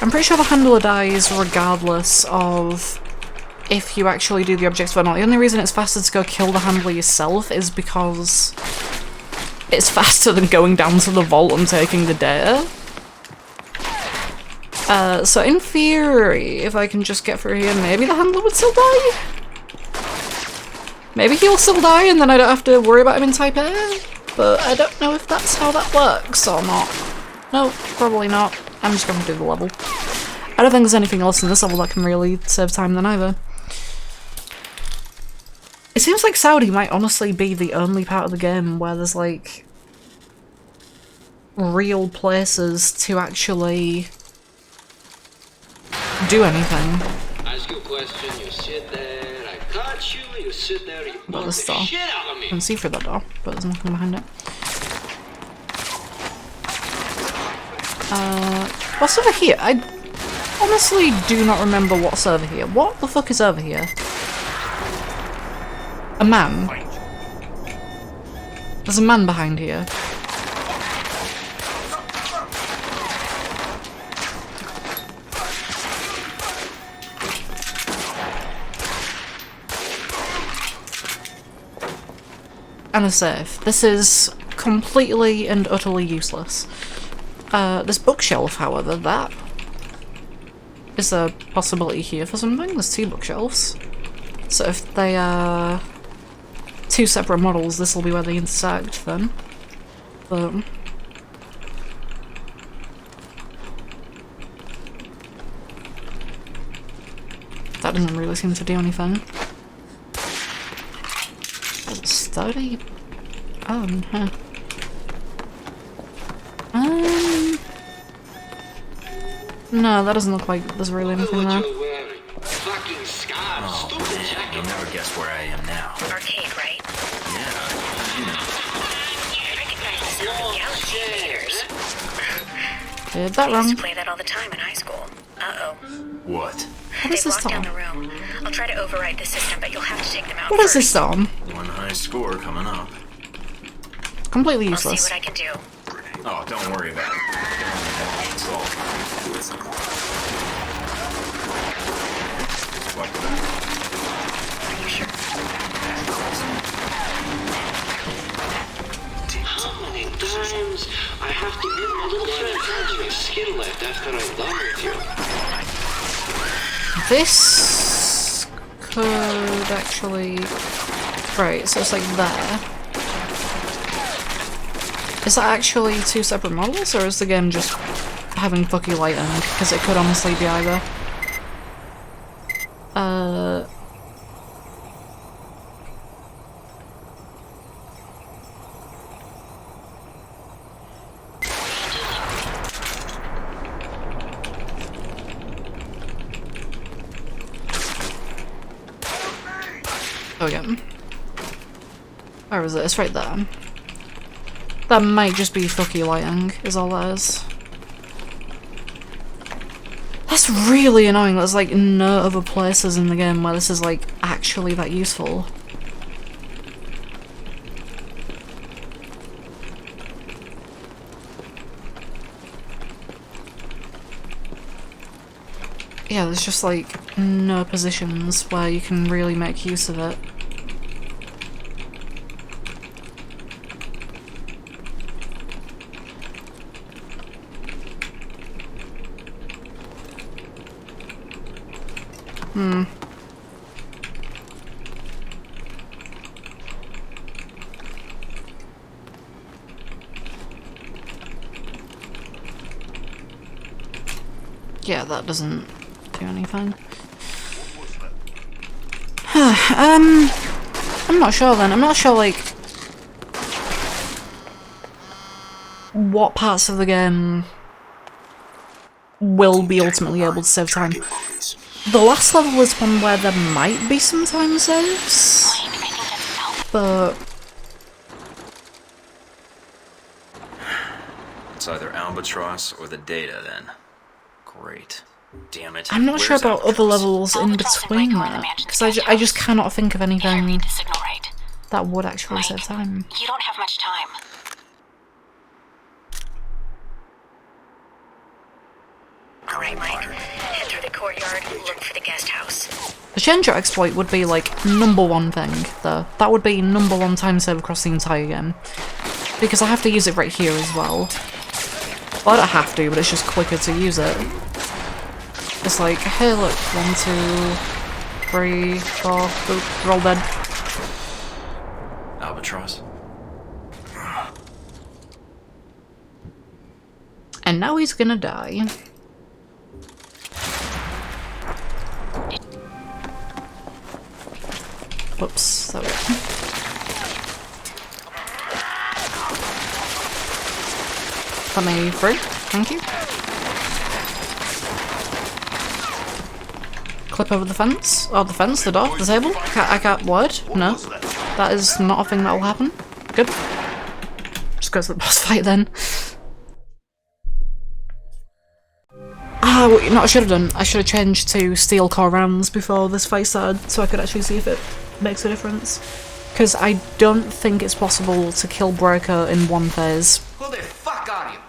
I'm pretty sure the handler dies regardless of if you actually do the objective or not. The only reason it's faster to go kill the handler yourself is because it's faster than going down to the vault and taking the data. So in theory, if I can just get through here, maybe the handler would still die? Maybe he'll still die and then I don't have to worry about him in Type A? But I don't know if that's how that works or not. No, probably not. I'm just going to do the level. I don't think there's anything else in this level that can really save time then either. It seems like Saudi might honestly be the only part of the game where there's like real places to actually do anything. Ask you a question, you sit there, I cut you sit there, you About this the door. shit out of me. I can see through that door, but there's nothing behind it. What's over here? I honestly do not remember what's over here. What the fuck is over here? A man. There's a man behind here. And a safe. This is completely and utterly useless. This bookshelf, however, that is a possibility here for something. There's 2 bookshelves. So if they are 2 separate models, this will be where they intersect then. But that doesn't really seem to do anything. Study? Oh, huh. No, that doesn't look like there's really anything there. Fucking scarf, Oh, stupid man, jacket. you'll never guess where I am now. Arcade, right? Yeah, you know. I recognize the sound of Galaxy theaters. Did that I used wrong. to play that all the time in high school. Uh-oh. What? What is They've this locked down on? the room. I'll try to override the system, but you'll have to take them out What is first. this on? One high score coming up. Completely I'll see useless. what I can do. Oh, don't worry about it. It's all. What? Are you sure? How many times I have to give my little friend having a skin left after I'm done with you? This could actually... Right, so it's like there. Is that actually 2 separate models, or is the game just having fucky lighting? Because it could honestly be either. Oh, yeah. Where is it? It's right there. That might just be fucky lighting, is all that is. That's really annoying. There's like no other places in the game where this is like actually that useful. Yeah, there's just like no positions where you can really make use of it. Yeah, that doesn't do anything. I'm not sure then. I'm not sure, like, what parts of the game will be ultimately able to save time. The last level is one where there might be some time saves, but It's either Albatross or the data, then. Great. Damn it. I'm not sure Where's about other Albatross? levels in between that, because I just cannot think of anything Read the signal right. that would actually save time. You don't have much time. Alright, Mike. Head through the courtyard, look for the guest house. The changer exploit would be like #1 thing, though. That would be #1 time save across the entire game. Because I have to use it right here as well. Well, I don't have to, but it's just quicker to use it. It's like, hey look, 1, 2, 3, 4, boop, roll dead. Albatross? And now he's gonna die. Whoops, there we go. Let me through, thank you. Clip over the fence. Oh, the fence, the door, the table. I can't, what? No. That is not a thing that will happen. Good. Just go to the boss fight then. Ah, what you know what I should have done? I should have changed to steel core rounds before this fight started so I could actually see if it makes a difference. Because I don't think it's possible to kill Breaker in one phase. Who the fuck are you?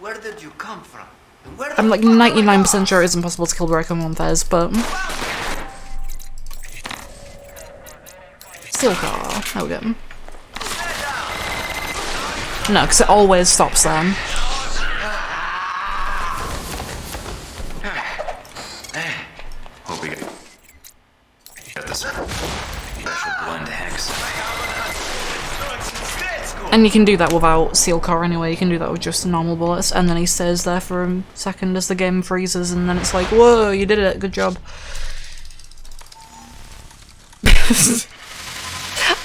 Where did you come from? I'm like 99% sure it isn't possible to kill Breaker in one phase, but... Steel core. There we go. No, because it always stops them. Hope we got this special blend hex. And you can do that without Steel Core anyway, you can do that with just normal bullets, and then he stays there for a second as the game freezes, and then it's like, whoa, you did it, good job.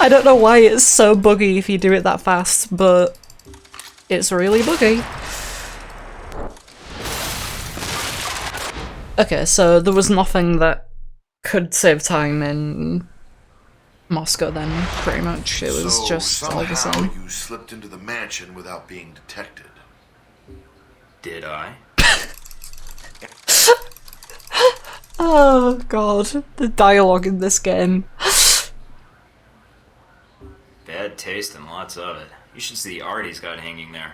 I don't know why it's so buggy if you do it that fast, but it's really buggy. Okay, so there was nothing that could save time in Moscow then, pretty much. It was So just all the somehow same. you slipped into the mansion without being detected. Did I? Oh god, the dialogue in this game. Bad taste and lots of it. You should see the art he's got hanging there.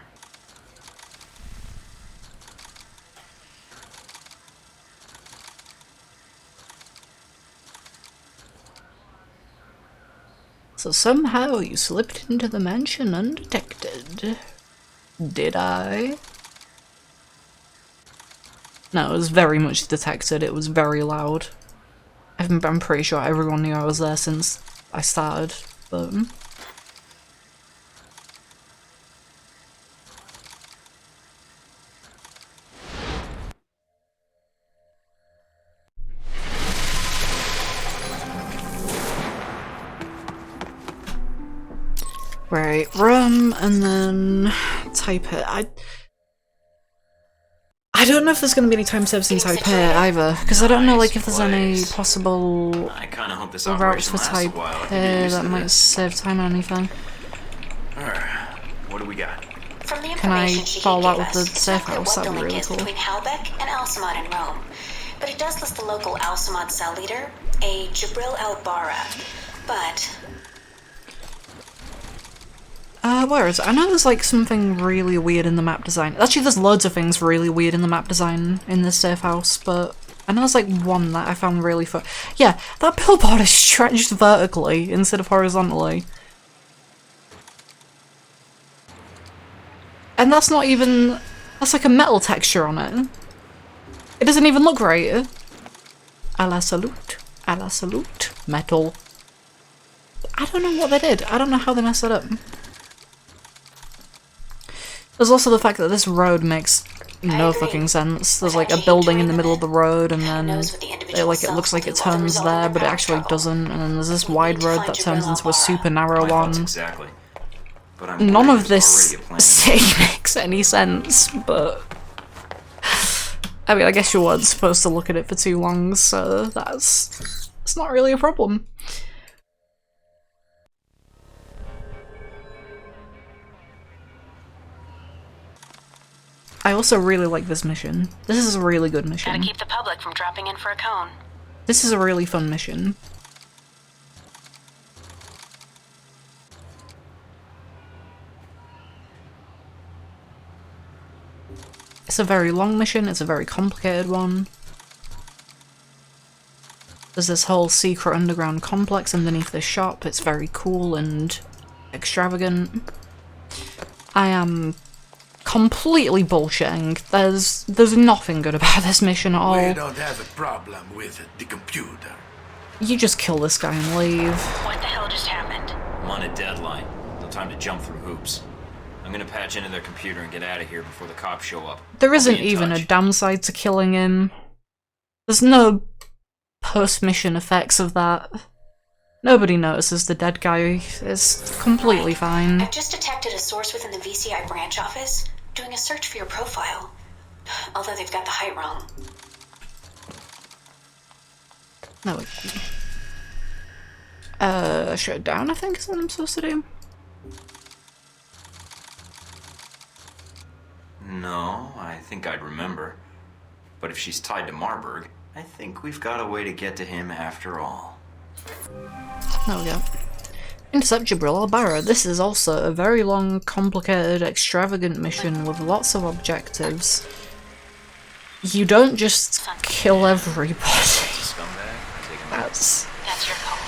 So somehow you slipped into the mansion undetected. Did I? No, it was very much detected. It was very loud. I'm pretty sure everyone knew I was there since I started, but... Right, run and then type it. I don't know if there's going to be any time saves in type here either, because I don't know like if there's any possible I kind of hope this routes operation for lasts a type while. I can get here used that to might this. save time or anything. What do we got? From the Can I information she follow gave that with us, the safe not clear house? what That'd the be link really is cool. between Halbeck and Alcimad in Rome, but it does list the local Alcimad cell leader, a Jibril Al-Bara. But Where is it? I know there's like something really weird in the map design. Actually, there's loads of things really weird in the map design in this safe house, but I know there's like one that I found really fun. Yeah, that billboard is stretched vertically instead of horizontally. And that's not even... that's like a metal texture on it. It doesn't even look right. A la salute. A la salute. Metal. I don't know what they did. I don't know how they messed it up. There's also the fact that this road makes no fucking sense. There's like a building in the middle of the road and then it looks like it turns there, but it actually doesn't. And then there's this wide road that turns into a super narrow My thoughts one. exactly. But I'm None worried of there's this already a plan. city makes any sense, but... I mean, I guess you weren't supposed to look at it for too long, so it's not really a problem. I also really like this mission. This is a really good mission. gotta keep the public from dropping in for a cone. This is a really fun mission. It's a very long mission, it's a very complicated one. There's this whole secret underground complex underneath this shop, it's very cool and extravagant. I am completely bullshitting. There's nothing good about this mission at all. We don't have a problem with the computer. You just kill this guy and leave. What the hell just happened? I'm on a deadline. No time to jump through hoops. I'm gonna patch into their computer and get out of here before the cops show up. There isn't I'll be in even a touch. downside to killing him. There's no post-mission effects of that. Nobody notices the dead guy. It's completely fine. I've just detected a source within the VCI branch office doing a search for your profile. Although they've got the height wrong. No, wait. Shut it down, I think is what I'm supposed to do. No, I think I'd remember. But if she's tied to Marburg, I think we've got a way to get to him after all. There we go. Intercept Jabril al-Bara. This is also a very long, complicated, extravagant mission with lots of objectives. You don't just kill everybody. That's your call.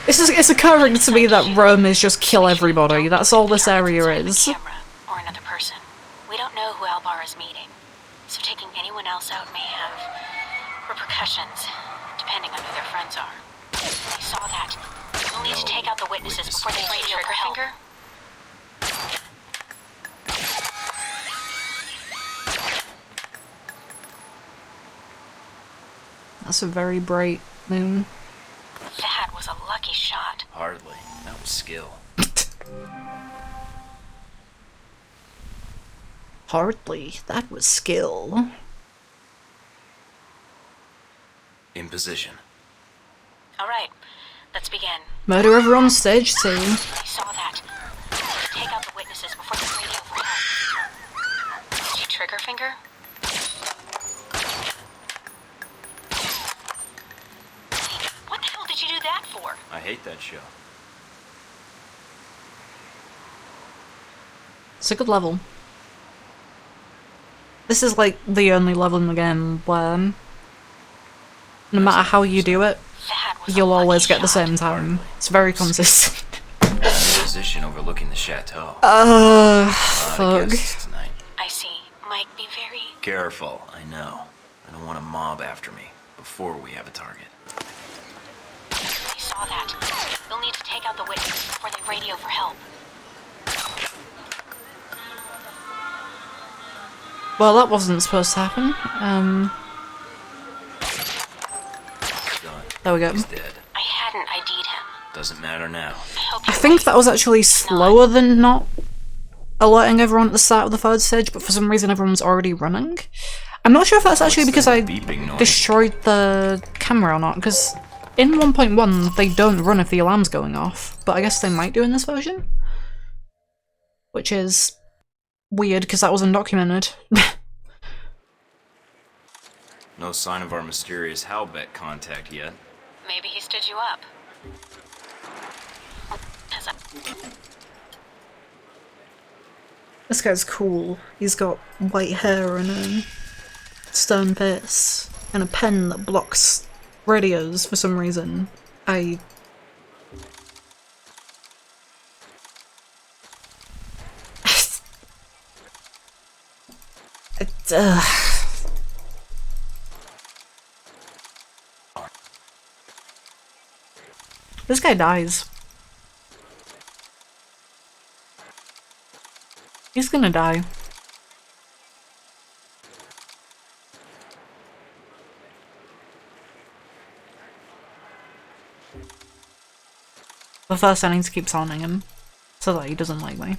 It's occurring to me that Rome is just kill everybody. That's all this area is. Camera or another person. We don't know who Albar is meeting, so taking anyone else out may have repercussions, depending on who their friends are. We saw that. We'll need to take out the witnesses before they radio for help. That's a very bright moon. That was a lucky shot. Hardly. That was skill. Hardly. That was skill. In position. Alright, let's begin. Murder everyone, stage 2. We saw that. We'll need to take out the witnesses before they radio for help. Did you trigger finger? What the hell did you do that for? I hate that show. It's a good level. This is like the only level in the game where no matter how you do it, you'll always get the same time. It's very consistent. In position overlooking the chateau. Fuck. Tonight. I see. Might be very... Careful, I know. I don't want a mob after me before we have a target. We saw that. We'll need to take out the witnesses before they radio for help. Well, that wasn't supposed to happen. There we go. He's dead. I hadn't ID'd him. Doesn't matter now. I think that was actually slower than not alerting everyone at the start of the third stage, but for some reason everyone's already running. I'm not sure if that's actually because I destroyed the camera or not, because in 1.1 they don't run if the alarm's going off, but I guess they might do in this version. Which is weird, because that was undocumented. No sign of our mysterious Halbeck contact yet. Maybe he stood you up. This guy's cool. He's got white hair and a stone face and a pen that blocks radios for some reason. This guy dies. He's gonna die. But first I need to keep taunting him, so that he doesn't like me.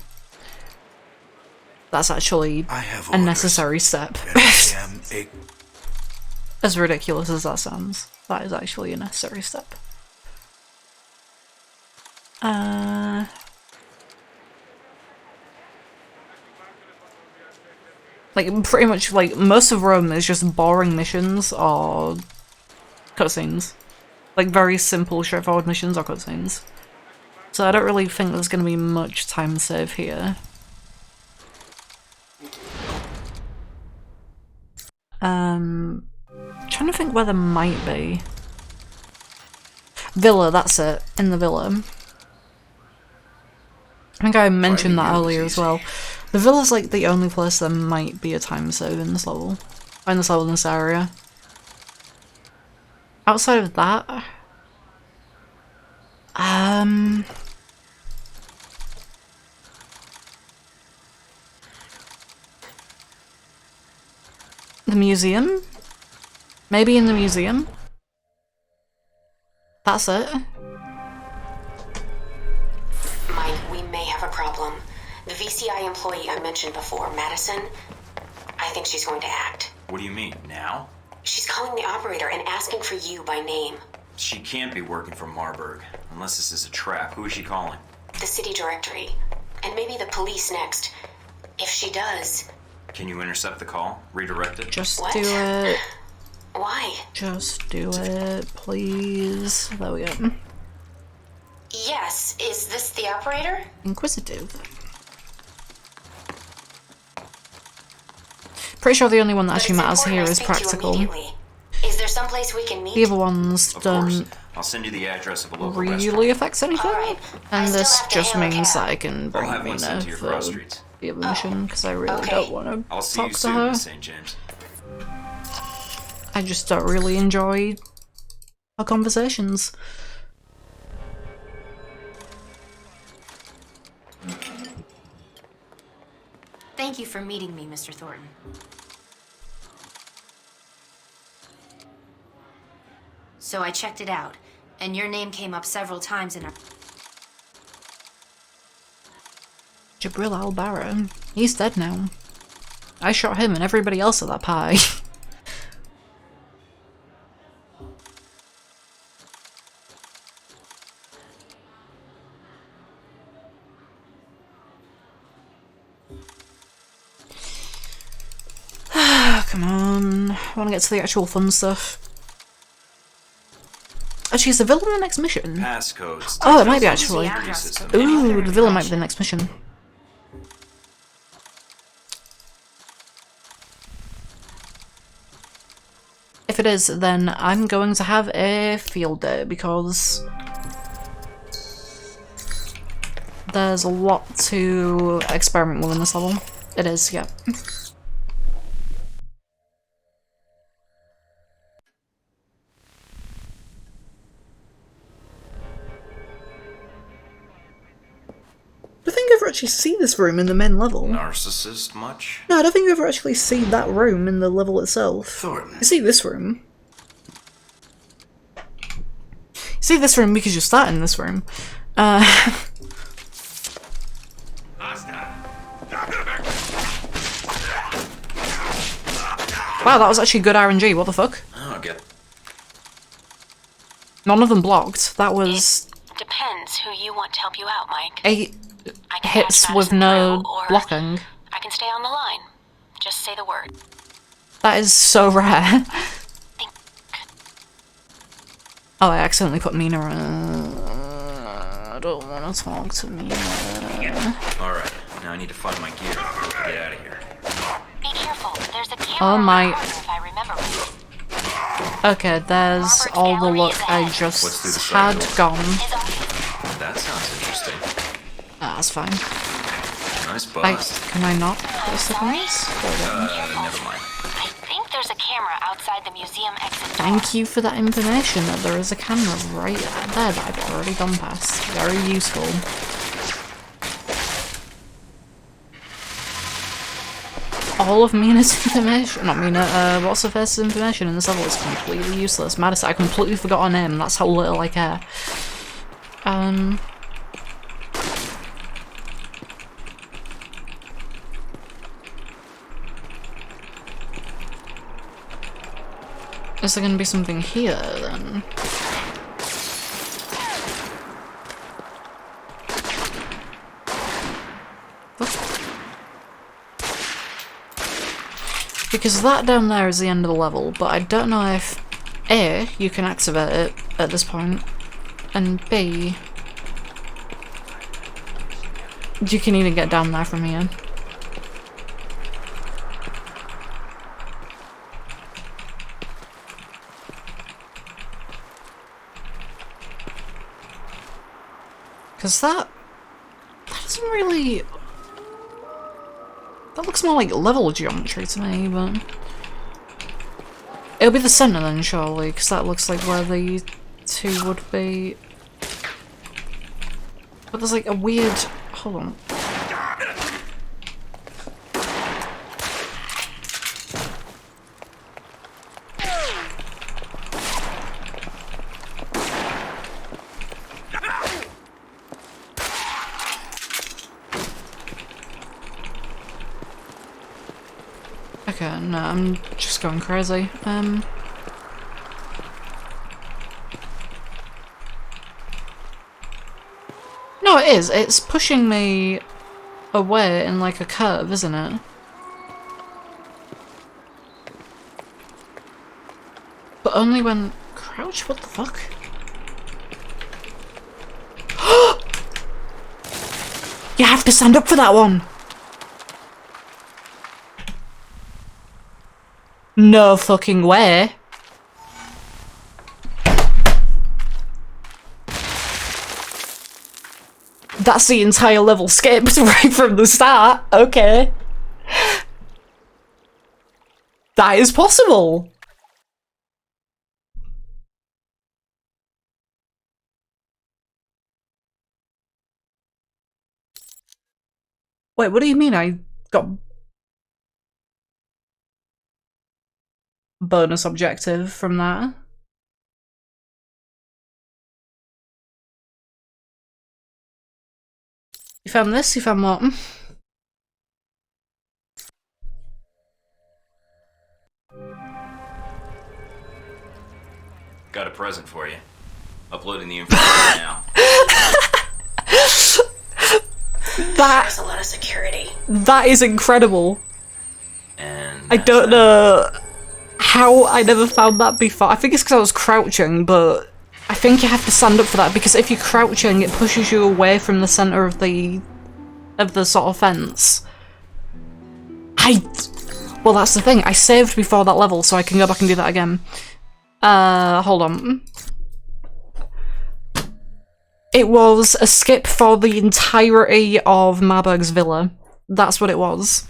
That's actually a necessary step. As ridiculous as that sounds, that is actually a necessary step. Like, pretty much, like, most of Rome is just boring missions or cutscenes. Like, very simple, straightforward missions or cutscenes. So I don't really think there's gonna be much time save here. Trying to think where there might be. Villa, that's it. In the villa. I think I mentioned that earlier as well. The villa's like the only place there might be a time save in this level. Or in this area. Outside of that... The museum? Maybe in the museum? That's it. Mike, we may have a problem. The VCI employee I mentioned before, Madison, I think she's going to act. What do you mean, now? She's calling the operator and asking for you by name. She can't be working for Marburg. Unless this is a trap. Who is she calling? The city directory. And maybe the police next. If she does... Can you intercept the call? Redirect it? Just What? do it. Why? Just do it, please. There we go. Yes, is this the operator? Inquisitive. Pretty sure the only one that actually matters here is practical. Is there someplace we can meet? The other ones Of course. don't I'll send you the address of a local really restaurant. affect anything. Alright. I And still this have to just hail a means cab. that I can bring I'll have one Lena sent to your for cross streets. the other mission, because I really Okay. don't want I'll to see talk you to soon, her. Miss St. James. I just don't really enjoy our conversations. Thank you for meeting me, Mr. Thornton. So I checked it out, and your name came up several times in our... Jabril Al-Barra. He's dead now. I shot him and everybody else at that pie. Come on. I want to get to the actual fun stuff. Actually, is the villain the next mission? Passcodes. Oh, it might be actually. Security system. Ooh, the villain might be the next mission. If it is, then I'm going to have a field day because there's a lot to experiment with in this level. It is, yeah. I don't think you ever actually see this room in the main level. Narcissist much? No, I don't think you ever actually see that room in the level itself. Thornton. You see this room. You see this room because you start in this room. Wow, that was actually good RNG, what the fuck? Oh, I get. None of them blocked. That was Depends who you want to help you out, Mike. 8 I can hits patch with Madison no through, or blocking. I can stay on the line. Just say the word. That is so rare. Oh, I accidentally put Mina I don't want to talk to Mina. Alright, now I need to find my gear. Get out of here. Be careful. There's a camera Oh my. on the corner, if I remember right. Okay, there's all the luck I What's through the just side had door? gone. That sounds interesting. That's fine. Nice bust. Can I not press the buttons? Never mind. I think there's a camera outside the museum exit door. Thank you for that information that there is a camera right there that I've already gone past. Very useful. All of Mina's information, not Mina, what's the first information in this level is completely useless. Madison, I completely forgot her name, that's how little I care. Is there gonna be something here, then? Because that down there is the end of the level, but I don't know if A, you can activate it at this point, and B, you can even get down there from here. Because that doesn't really... That looks more like level geometry to me, but... It'll be the centre then, surely, because that looks like where the two would be. But there's like a weird... Hold on. Okay, no, I'm just going crazy. No, it is. It's pushing me away in like a curve, isn't it? But only when... Crouch? What the fuck? You have to stand up for that one! No fucking way. That's the entire level skipped right from the start. Okay. That is possible. Wait, what do you mean I got bonus objective from that? You found this? You found what? Got a present for you. Uploading the information now. There's a lot of security. That is incredible. And I don't know how I never found that before. I think it's because I was crouching, but I think you have to stand up for that because if you're crouching, it pushes you away from the center of the sort of fence. Well, that's the thing. I saved before that level, so I can go back and do that again. Hold on. It was a skip for the entirety of Marburg's villa. That's what it was.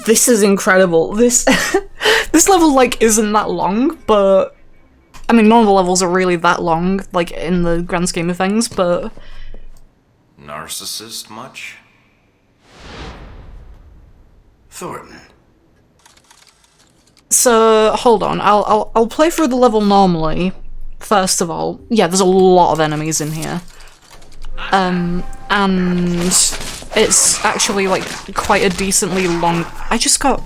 This is incredible. This this level, like, isn't that long, but... I mean, none of the levels are really that long, like, in the grand scheme of things, but... Narcissist much? Thornton. So, hold on, I'll play through the level normally, first of all. Yeah, there's a lot of enemies in here. And it's actually, like, quite a decently long... I just got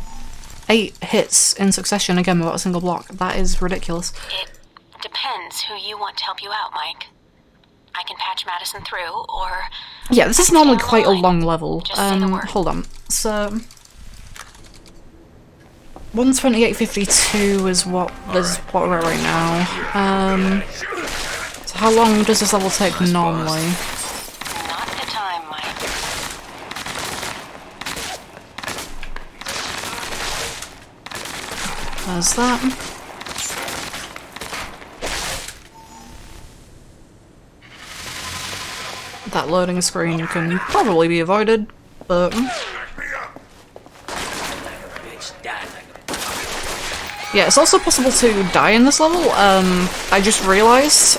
8 hits in succession again without a single block. That is ridiculous. It depends who you want to help you out, Mike. I can patch Madison through, or... Yeah, this is normally quite a long level. Just say the word. Hold on. So... 128.52 is what we're at right now. So how long does this level take normally? Not the time, Mike. There's that. That loading screen can probably be avoided, but... Yeah, it's also possible to die in this level. I just realised,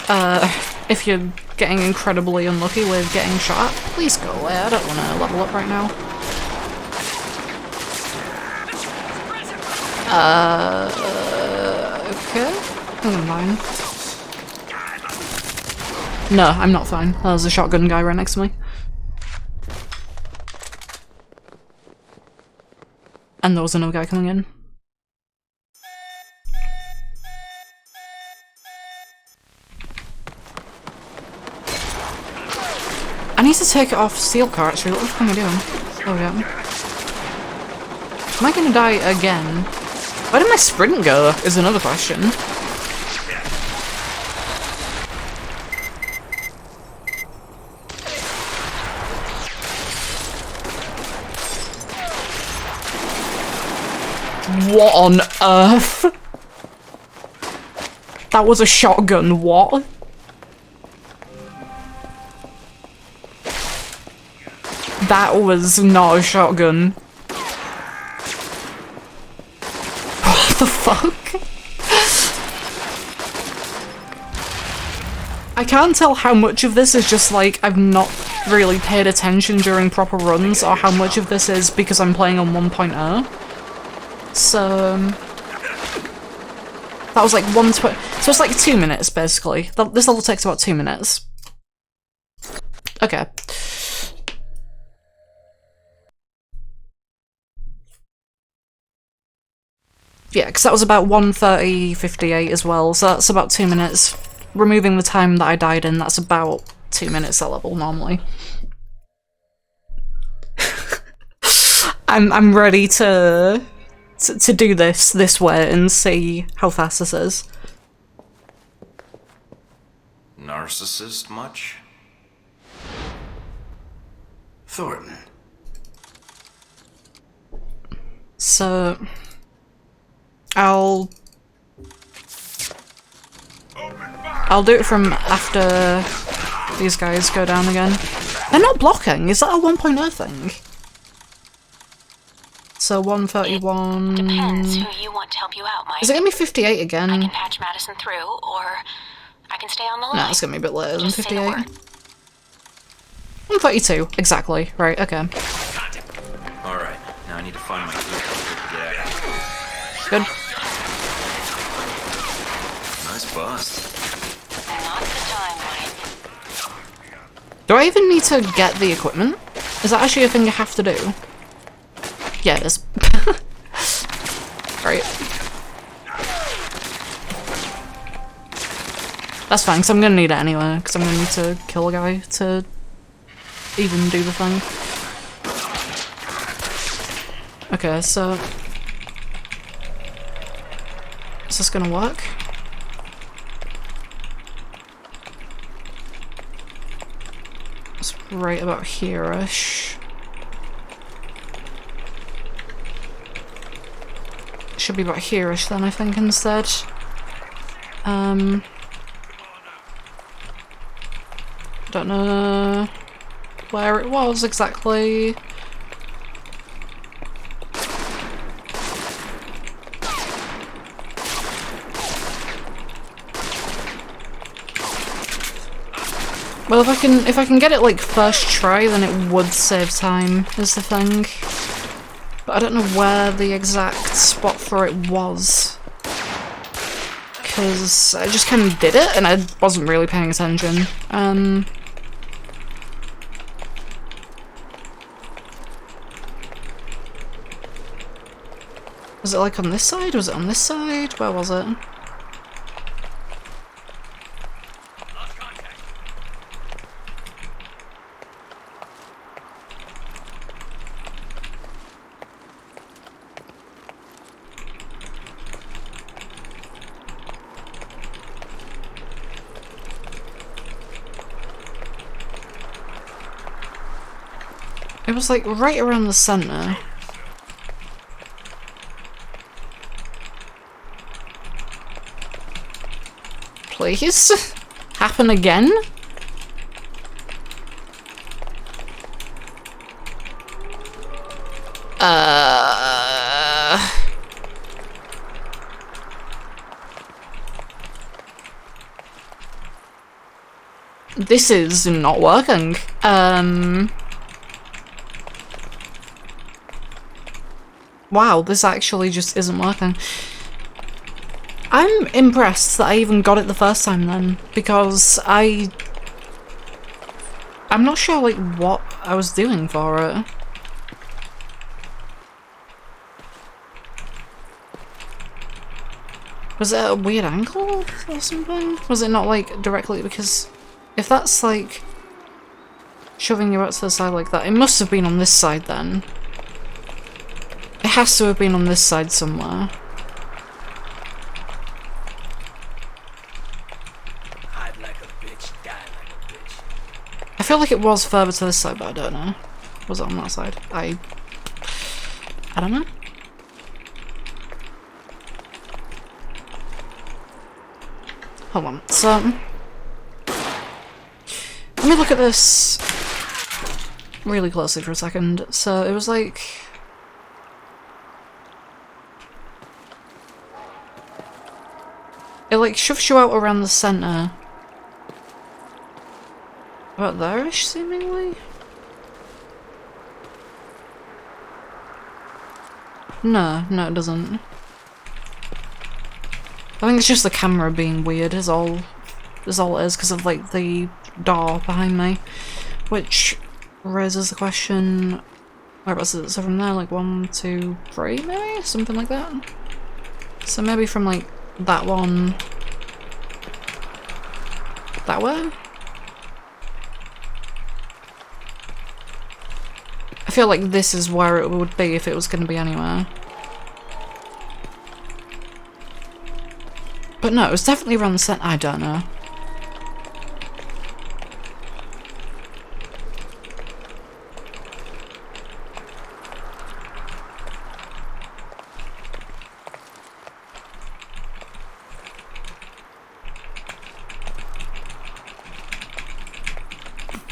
if you're getting incredibly unlucky with getting shot, please go away. I don't want to level up right now. Okay. I think I'm fine. No, I'm not fine. There's a shotgun guy right next to me. And there was another guy coming in. I need to take it off steel car actually. What the fuck am I doing? Oh yeah. Am I gonna die again? Where did my sprint go? Is another question. What on earth? That was a shotgun, what? That was not a shotgun. What the fuck? I can't tell how much of this is just like I've not really paid attention during proper runs or how much of this is because I'm playing on 1.0. So... that was like 120. So it's like 2 minutes basically. This level takes about 2 minutes. Okay. Yeah, because that was about 1:30:58 as well, so that's about 2 minutes. Removing the time that I died in, that's about 2 minutes that level normally. I'm ready to do this way and see how fast this is. Narcissist much? Thornton. So I'll do it from after these guys go down again. They're not blocking. Is that a 1.0 thing? So 1:31. Depends who you want to help you out, Mike. Is it gonna be 58 again? I can patch Madison through, or I can stay on the line. No, it's gonna be a bit later than Just say the 58. word. 1:32 exactly. Right. Okay. All right, now I need to find my key code to get out. Good. Nice bust. Not the time, Mike. Do I even need to get the equipment? Is that actually a thing I have to do? Yeah, it is. Right. That's fine, because I'm gonna need it anyway, because I'm gonna need to kill a guy to even do the thing. Okay, so... is this gonna work? It's right about here-ish. Should be about here-ish then, I think, instead. Don't know where it was exactly. Well, if I can get it like first try, then it would save time, is the thing. But I don't know where the exact spot for it was. Because I just kind of did it and I wasn't really paying attention. Was it like on this side? Was it on this side? Where was it? It was like right around the center. Please? Happen again? This is not working. Wow, this actually just isn't working. I'm impressed that I even got it the first time then, because I'm not sure like what I was doing for it. Was it at a weird angle or something? Was it not like directly, because if that's like shoving you out to the side like that, it must have been on this side then. It has to have been on this side somewhere. Hide like a bitch, die like a bitch. I feel like it was further to this side, but I don't know. Was it on that side? I don't know. Hold on. So let me look at this really closely for a second. So it was like it like shoves you out around the center. About there-ish, seemingly? No, it doesn't. I think it's just the camera being weird is all it is, because of like the door behind me. which raises the question, whereabouts is it? So from there, like 1, 2, 3 maybe? Something like that? So maybe from like that one, that way? I feel like this is where it would be if it was going to be anywhere. But no, it was definitely around the center. I don't know.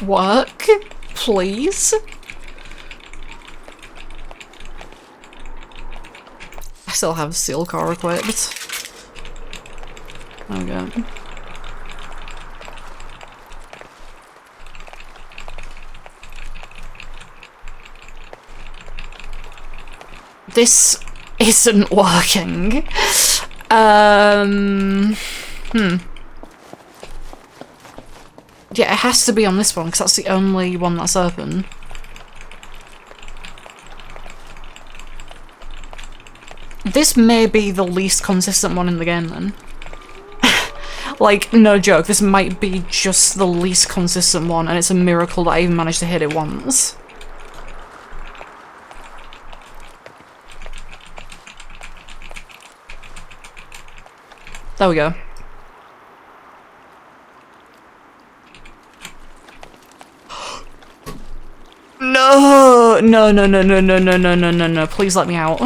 Work, please. I still have steel car equipped. There we go. This isn't working. Yeah, it has to be on this one, because that's the only one that's open. This may be the least consistent one in the game, then. Like, no joke, this might be just the least consistent one, and it's a miracle that I even managed to hit it once. There we go. No! No, please let me out.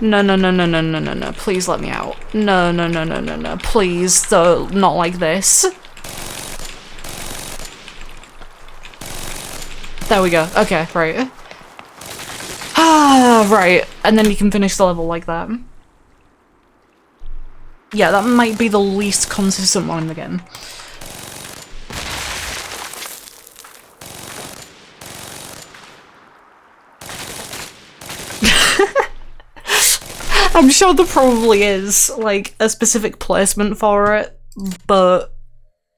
No, please let me out. No, please, don't, not like this. There we go, okay, right. Ah, right, and then you can finish the level like that. Yeah, that might be the least consistent one in the game. I'm sure there probably is, like, a specific placement for it, but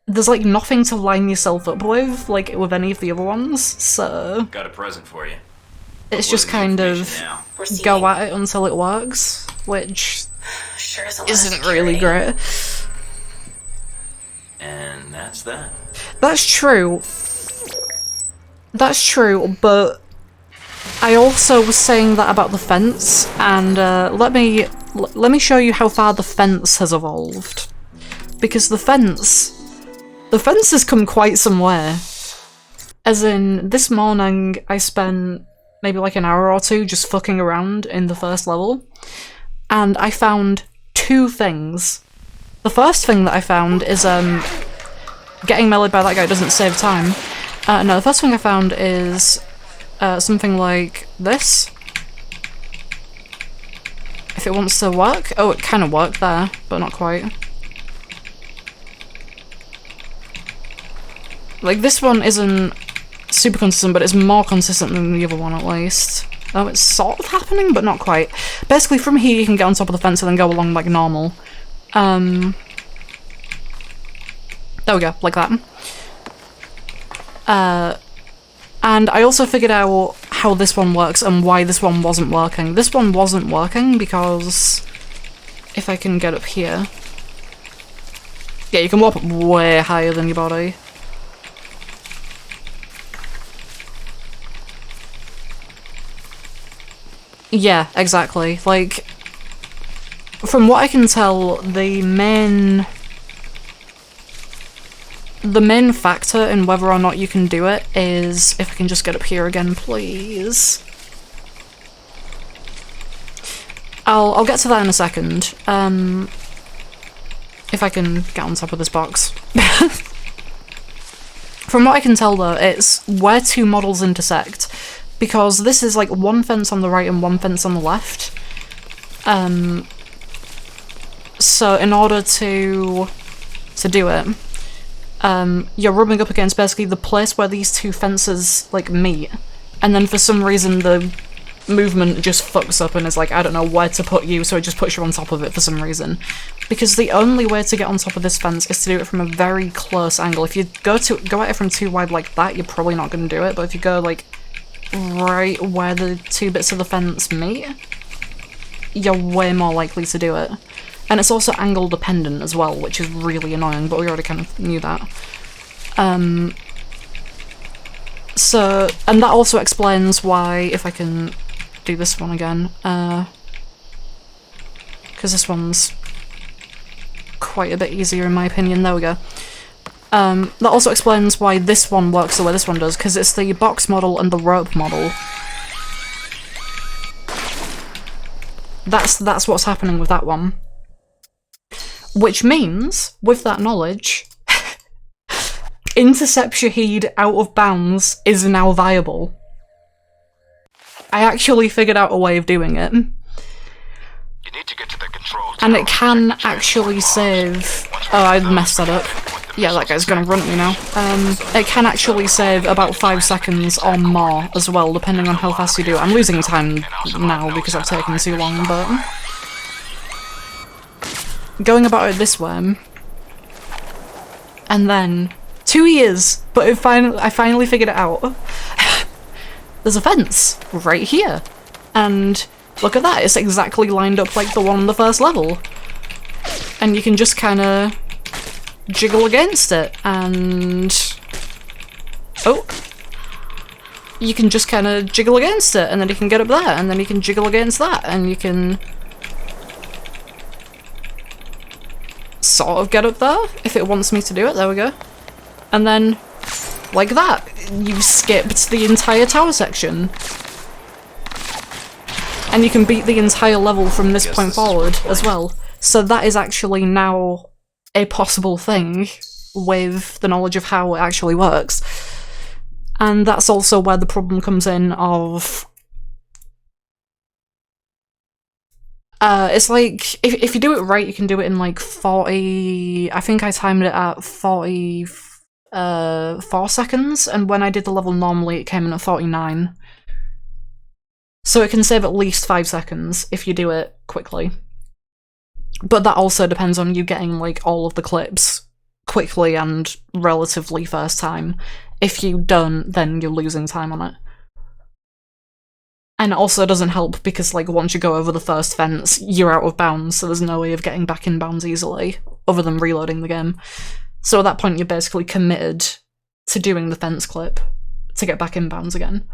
there's, like, nothing to line yourself up with, like, with any of the other ones, so... Got a present for you. It's just kind of go at it until it works, which sure isn't really great. And that's that. That's true. That's true, but I also was saying that about the fence, and let me show you how far the fence has evolved. Because the fence has come quite some way. As in, this morning I spent maybe like an hour or two just fucking around in the first level, and I found 2 things. The first thing that I found is getting meleeed by that guy doesn't save time. No, the first thing I found is something like this. If it wants to work. Oh, it kind of worked there, but not quite. Like, this one isn't super consistent, but it's more consistent than the other one, at least. Oh, it's sort of happening, but not quite. Basically, from here you can get on top of the fence and then go along like normal. There we go, like that. And I also figured out how this one works and why this one wasn't working. This one wasn't working because... if I can get up here... yeah, you can warp up way higher than your body. Yeah, exactly. Like, from what I can tell, the main factor in whether or not you can do it is, if I can just get up here again, please. I'll get to that in a second. If I can get on top of this box. From what I can tell though, it's where 2 models intersect. Because this is like 1 fence on the right and 1 fence on the left. So in order to do it, you're rubbing up against basically the place where these 2 fences like meet, and then for some reason the movement just fucks up and is like, I don't know where to put you, so it just puts you on top of it for some reason. Because the only way to get on top of this fence is to do it from a very close angle. If you go at it from too wide like that, you're probably not going to do it, but if you go like right where the two bits of the fence meet, you're way more likely to do it. And it's also angle dependent as well, which is really annoying, but we already kind of knew that. So, and that also explains why, if I can do this one again, because this one's quite a bit easier in my opinion, there we go. That also explains why this one works the way this one does, because it's the box model and the rope model. That's what's happening with that one. Which means, with that knowledge, Intercept Shaheed out of bounds is now viable. I actually figured out a way of doing it. You need to get to the control and it can actually save... Oh, I messed that up. Yeah, that guy's gonna run at me now. It can actually save about 5 seconds or more as well, depending on how fast you do it. I'm losing time now because I've taken too long, but... Going about it this way... And then... 2 years, but I finally figured it out. There's a fence right here. And look at that, it's exactly lined up like the one on the first level. And you can just kind of jiggle against it, and... Oh! You can just kind of jiggle against it, and then you can get up there, and then you can jiggle against that, and you can... sort of get up there, if it wants me to do it, there we go. And then, like that, you've skipped the entire tower section. And you can beat the entire level from this point forward as well. So that is actually now a possible thing with the knowledge of how it actually works. And that's also where the problem comes in of... it's like, if you do it right, you can do it in like 40... I think I timed it at 4 seconds, and when I did the level normally it came in at 49. So it can save at least 5 seconds if you do it quickly. But that also depends on you getting like all of the clips quickly and relatively first time. If you don't, then you're losing time on it. And it also doesn't help because like once you go over the first fence, you're out of bounds, so there's no way of getting back in bounds easily, other than reloading the game. So at that point you're basically committed to doing the fence clip to get back in bounds again.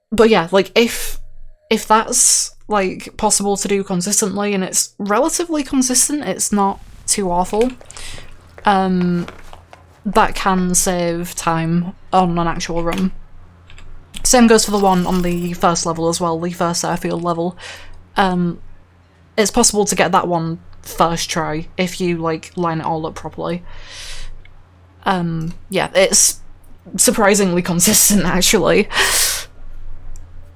But yeah, like if that's like possible to do consistently, and it's relatively consistent, it's not too awful, that can save time on an actual run. Same goes for the one on the first level as well, the first airfield level. It's possible to get that one first try if you like line it all up properly. Yeah, it's surprisingly consistent actually,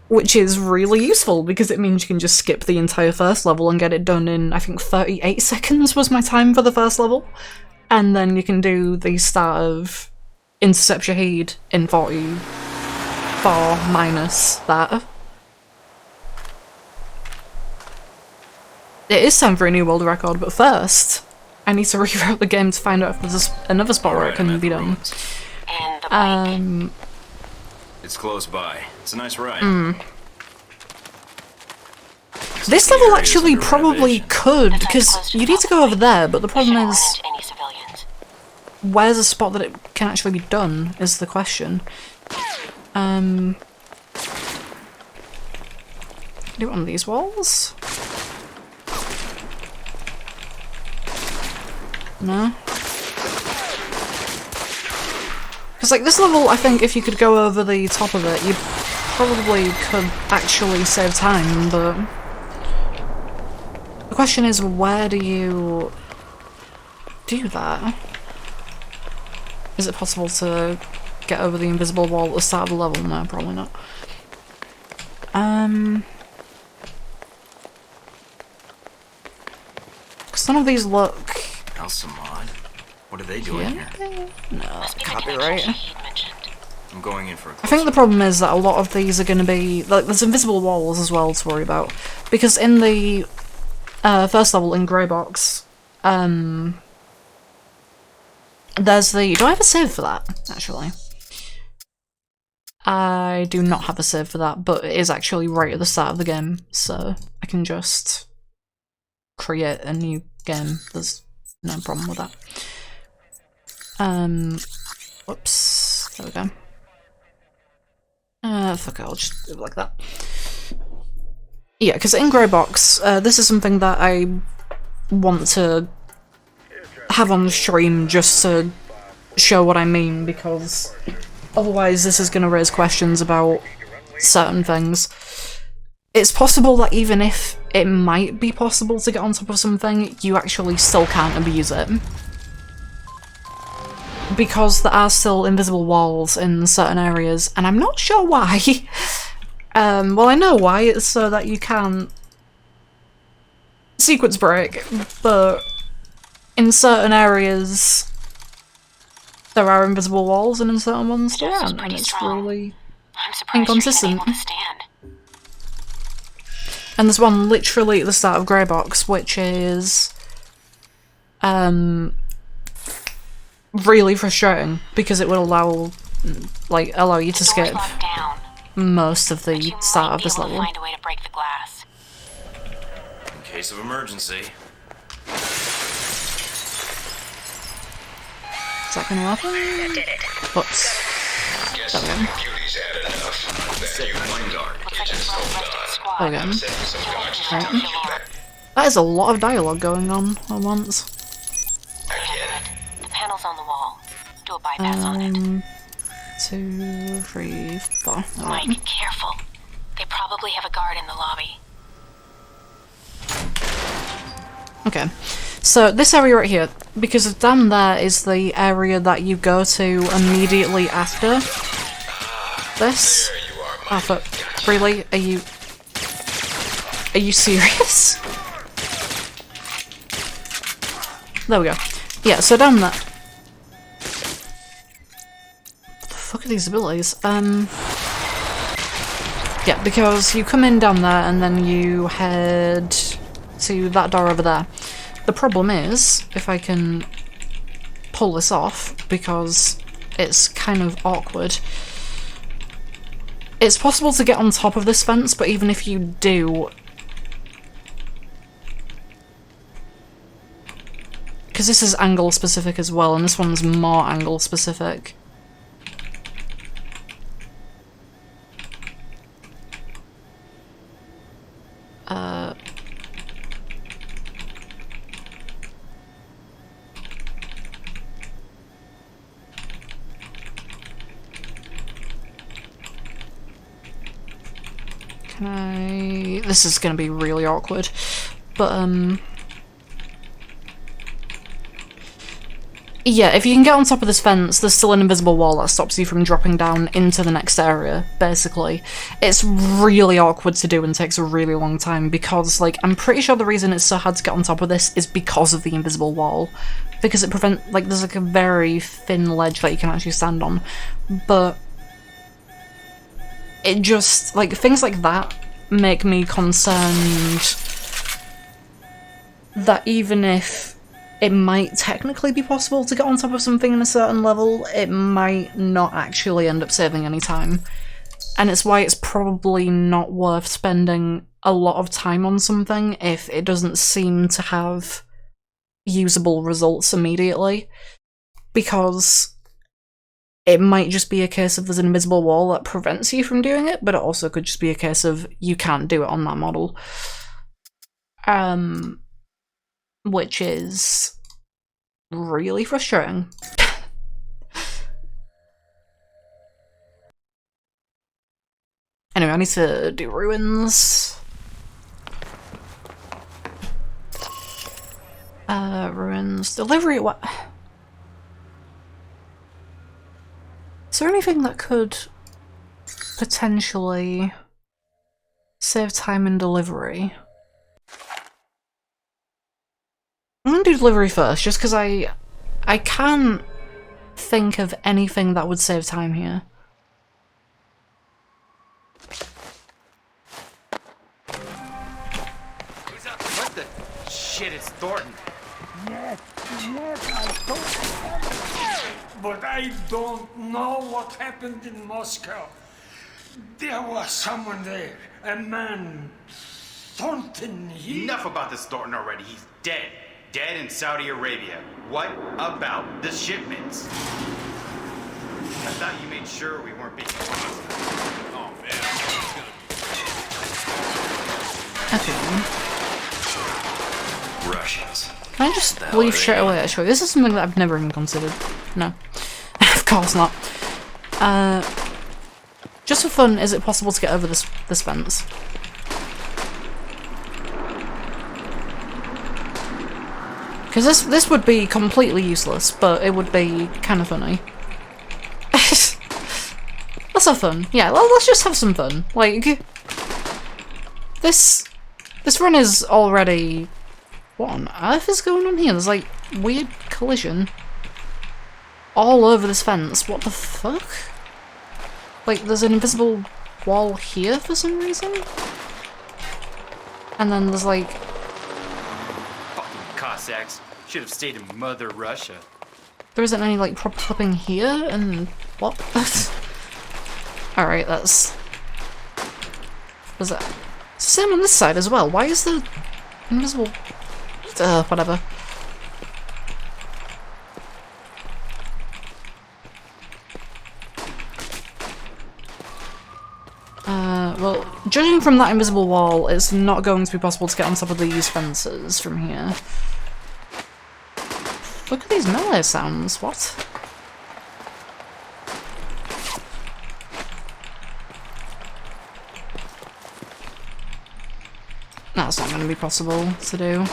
which is really useful because it means you can just skip the entire first level and get it done in, I think 38 seconds was my time for the first level, and then you can do the start of Intercept Shaheed in 44 minus that. It is time for a new world record, but first, I need to reroute the game to find out if there's another spot where it can be done. It's close by. It's a nice ride. This level actually probably could, because you need to go over there, but the problem is... Where's a spot that it can actually be done, is the question. Do it on these walls? No? Because like this level, I think if you could go over the top of it, you probably could actually save time, but... The question is, where do you do that? Is it possible to get over the invisible wall at the start of the level? No, probably not. Because none of these look... Alsamad. What are they doing here? No, can't be right. I'm going in for a I think the problem is that a lot of these are going to be... like, there's invisible walls as well to worry about. Because in the first level in Grey Box, there's the... do I have a save for that, actually? I do not have a save for that, but it is actually right at the start of the game, so I can just create a new game. There's no problem with that. Whoops. There we go. Fuck it, I'll just do it like that. Yeah, because in Grey Box, this is something that I want to have on the stream just to show what I mean, because otherwise this is going to raise questions about certain things. It's possible that even if it might be possible to get on top of something, you actually still can't abuse it. Because there are still invisible walls in certain areas, and I'm not sure why. Well, I know why, it's so that you can't sequence break, but in certain areas there are invisible walls and in certain ones there aren't, and it's really inconsistent. And there's one literally at the start of Grey Box, which is really frustrating because it would allow you to skip most of the start of this level. In case of emergency. Is that gonna happen? Whoops. There we go. There we go. Right. That is a lot of dialogue going on at once. The panel's on the wall. Do a bypass on it. 2, 3, 4. Mike, careful. They probably have a guard in the lobby. Okay, so this area right here, because down there is the area that you go to immediately after this. Oh, fuck. Really? Are you serious? There we go. Yeah, so down there. What the fuck are these abilities? Yeah, because you come in down there and then you head to that door over there. The problem is, if I can pull this off, because it's kind of awkward, it's possible to get on top of this fence, but even if you do, because this is angle specific as well, and this one's more angle specific. This is gonna be really awkward, but yeah, if you can get on top of this fence, there's still an invisible wall that stops you from dropping down into the next area, basically. It's really awkward to do and takes a really long time because, like, I'm pretty sure the reason it's so hard to get on top of this is because of the invisible wall. Because it prevents, like, there's like a very thin ledge that you can actually stand on. But it just, like, things like that make me concerned that even if it might technically be possible to get on top of something in a certain level, it might not actually end up saving any time. And it's why it's probably not worth spending a lot of time on something if it doesn't seem to have usable results immediately. Because it might just be a case of there's an invisible wall that prevents you from doing it, but it also could just be a case of you can't do it on that model. Which is really frustrating. Anyway, I need to do ruins. Ruins. Delivery, what? Is there anything that could potentially save time in delivery? I'm gonna do delivery first, just because I I can't think of anything that would save time here. What the shit is Thornton? But I don't know what happened in Moscow. There was someone there, a man, Thornton. Enough about this Thornton already. He's dead. Dead in Saudi Arabia. What about the shipments? I thought you made sure we weren't being lost. Oh man, Okay. Russians. Can I just leave straight away, actually? This is something that I've never even considered. No. Of course not. Just for fun, is it possible to get over this fence? Because this would be completely useless, but it would be kind of funny. Let's have fun. Yeah, let's just have some fun. Like, this run is already... What on earth is going on here? There's like weird collision all over this fence. What the fuck? Like, there's an invisible wall here for some reason? And then there's like... fucking Cossacks. Should have stayed in Mother Russia. There isn't any like proper flipping here, and what? Alright, that's... Was that... Same on this side as well. Why is the invisible... whatever. Well, judging from that invisible wall, it's not going to be possible to get on top of these fences from here. Look at these melee sounds, what? That's not going to be possible to do.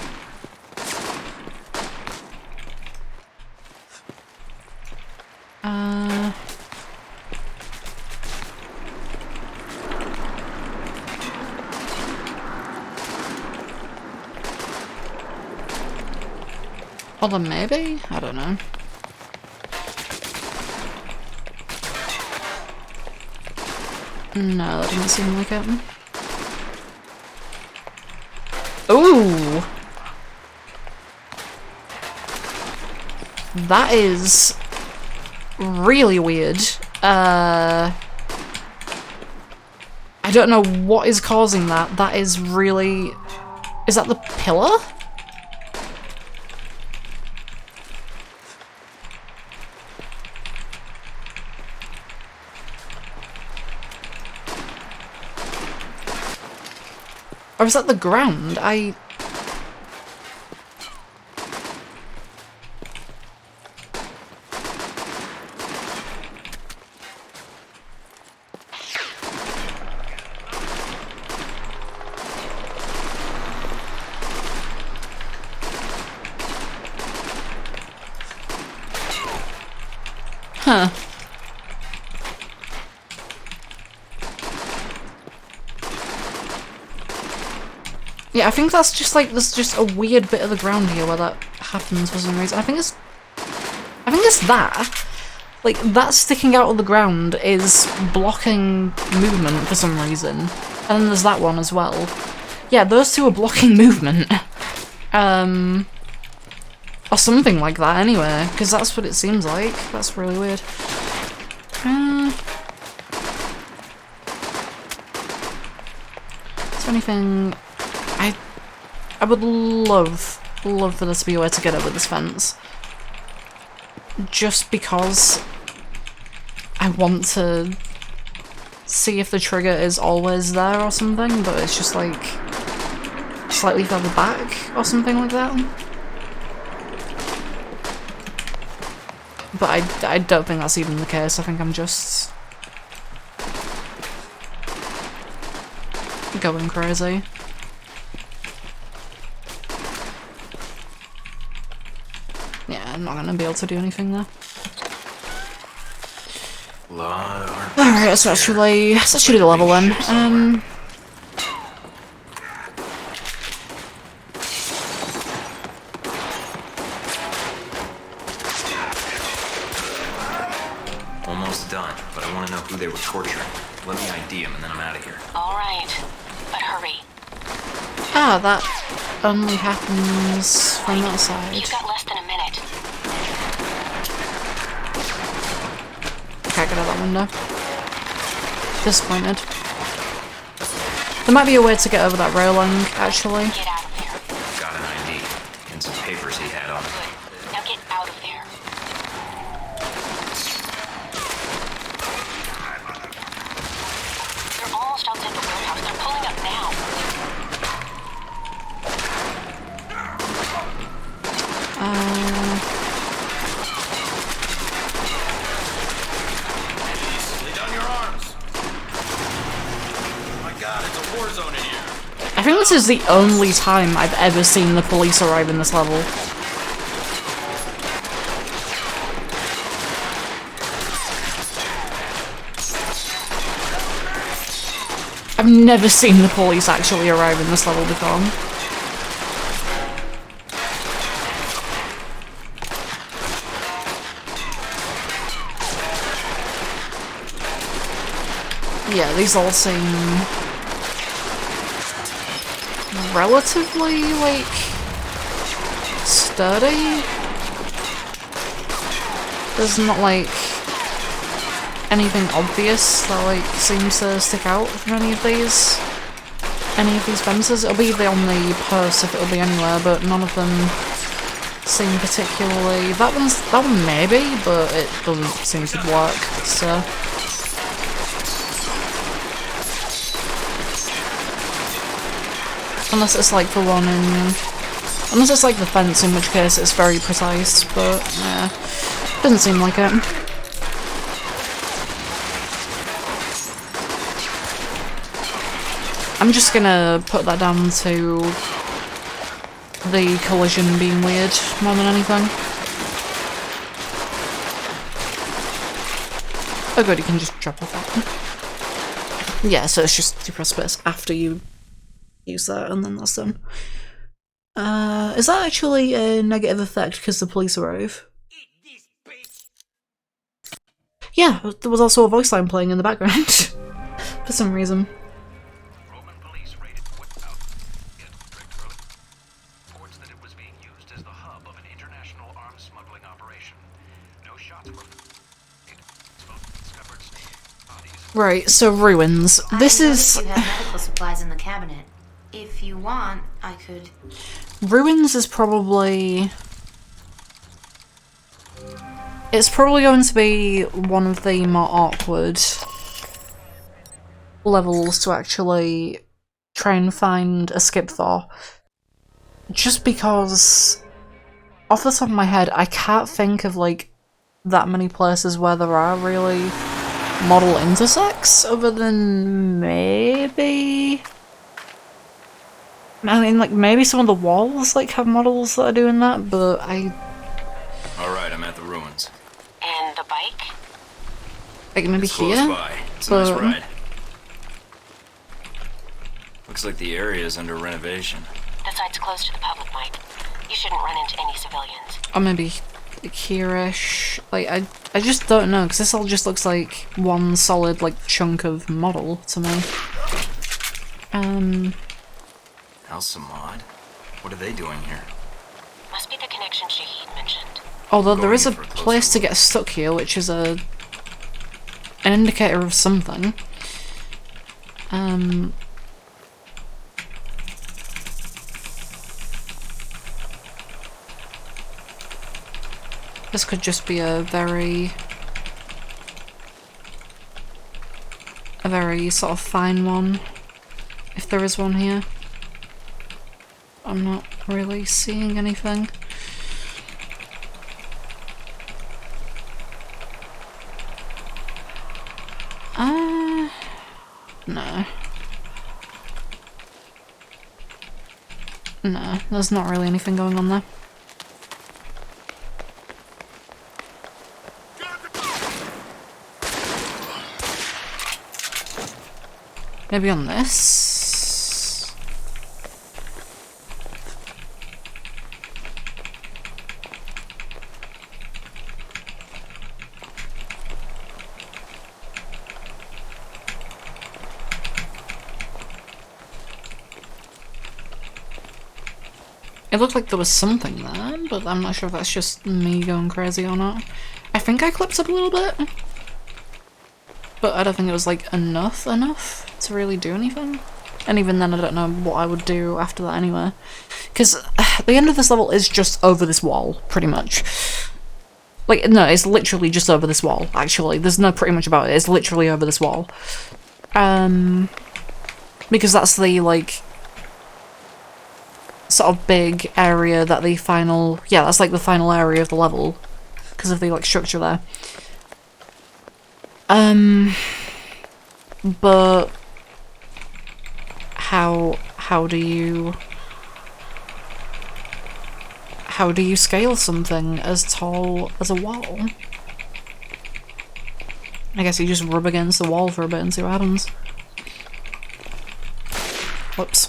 Well then maybe? I don't know. No, that doesn't seem like it. Ooh! That is really weird. I don't know what is causing that. That is really... Is that the pillar? Or is that the ground? Huh. Yeah, I think that's just like, there's just a weird bit of the ground here where that happens for some reason. I think it's that. Like, that sticking out of the ground is blocking movement for some reason. And then there's that one as well. Yeah, those two are blocking movement. Or something like that anyway, because that's what it seems like. That's really weird. Is there anything... I would love for there to be a way to get over this fence. Just because I want to see if the trigger is always there or something, but it's just like slightly further back or something like that. But I don't think that's even the case. I think I'm just going crazy. Yeah, I'm not gonna be able to do anything there. Alright, let's actually do the level then. to know who they were torturing. Let me ID them and then I'm out of here. All right, but hurry. Ah, that only happens from that side. You've got less than a minute. Can't get out that window. Disappointed. There might be a way to get over that railing, actually. Get out of there. Got an ID and some papers he had on him. Good. Now get out of there. They're almost outside the warehouse. They're pulling up now. Lay down your arms. Oh my god, it's a war zone in here. I think this is the only time I've ever seen the police arrive in this level. I've never seen the police actually arrive in this level before. Yeah, these all seem relatively, like, sturdy. There's not, like, anything obvious that, like, seems to stick out from any of these fences. It'll be on the purse if it'll be anywhere, but none of them seem particularly... That one maybe, but it doesn't seem to work, so... Unless it's like the one in... Unless it's like the fence, in which case it's very precise, but yeah, doesn't seem like it. I'm just gonna put that down to the collision being weird more than anything. Oh good, you can just drop off that. Yeah, so it's just you press space after you use that, and then that's done. Is that actually a negative effect because the police arrive? Yeah, there was also a voice line playing in the background for some reason. Roman police raided Woodmount in Drake Road. Reports that it was being used as the hub of an international arms smuggling operation. No shots were discovered bodies. Right, so ruins. This is... You have medical supplies in the cabinet. If you want, I could... Ruins is probably... It's probably going to be one of the more awkward levels to actually try and find a skip for. Just because, off the top of my head, I can't think of, like, that many places where there are really model intersects, other than maybe... I mean, like, maybe some of the walls, like, have models that are doing that, but Alright, I'm at the ruins. And the bike? like, maybe It's close here? by. It's a nice But- ride. Looks like the area is under renovation. The site's closed to the public, Mike. You shouldn't run into any civilians. Or maybe like, here-ish. Like, I just don't know, because this all just looks like one solid, like, chunk of model to me. Al Samad? What are they doing here? Must be the connection Shahid mentioned. Although there Going is a in for a closer place to get stuck here, which is an indicator of something. This could just be a very sort of fine one, if there is one here. I'm not really seeing anything. No. No, there's not really anything going on there. Maybe on this? It looked like there was something there, but I'm not sure if that's just me going crazy or not. I think I clipped up a little bit, but I don't think it was like enough to really do anything. And even then I don't know what I would do after that anyway. Because the end of this level is just over this wall, pretty much. Like, no, it's literally just over this wall, actually. There's no pretty much about it, it's literally over this wall. Because that's the, like, sort of big area that the final... Yeah, that's like the final area of the level. Because of the, like, structure there. But... How do you scale something as tall as a wall? I guess you just rub against the wall for a bit and see what happens. Whoops.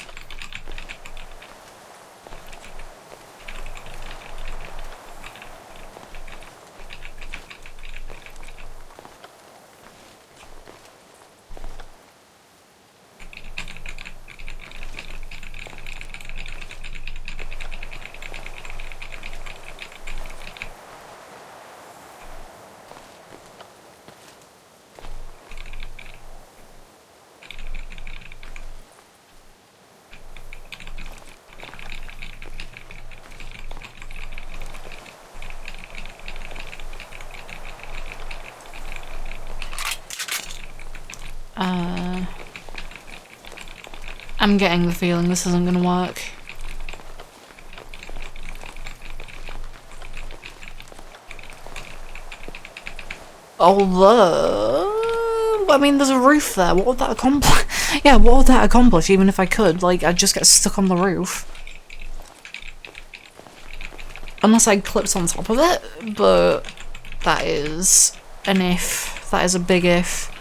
I'm getting the feeling this isn't gonna work. Although... I mean, there's a roof there. What would that accomplish? Yeah, what would that accomplish even if I could? Like, I'd just get stuck on the roof. Unless I clipped on top of it, but that is an if. That is a big if.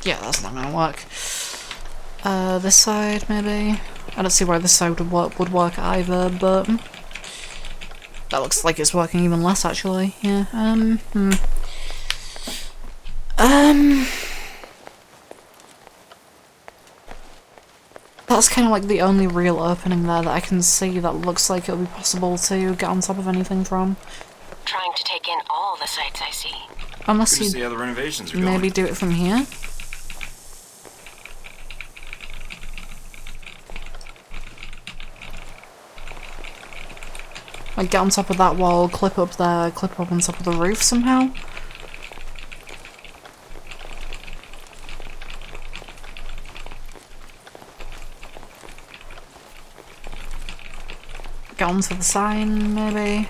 Yeah, that's not gonna work. This side, maybe? I don't see why this side would work either, but... That looks like it's working even less, actually. Yeah, That's kind of like the only real opening there that I can see that looks like it'll be possible to get on top of anything from. Trying to take in all the sights I see. Unless Good to you see how the renovations are maybe going. do it from here. Like get on top of that wall, clip up there, clip up on top of the roof somehow. Get onto the sign, maybe.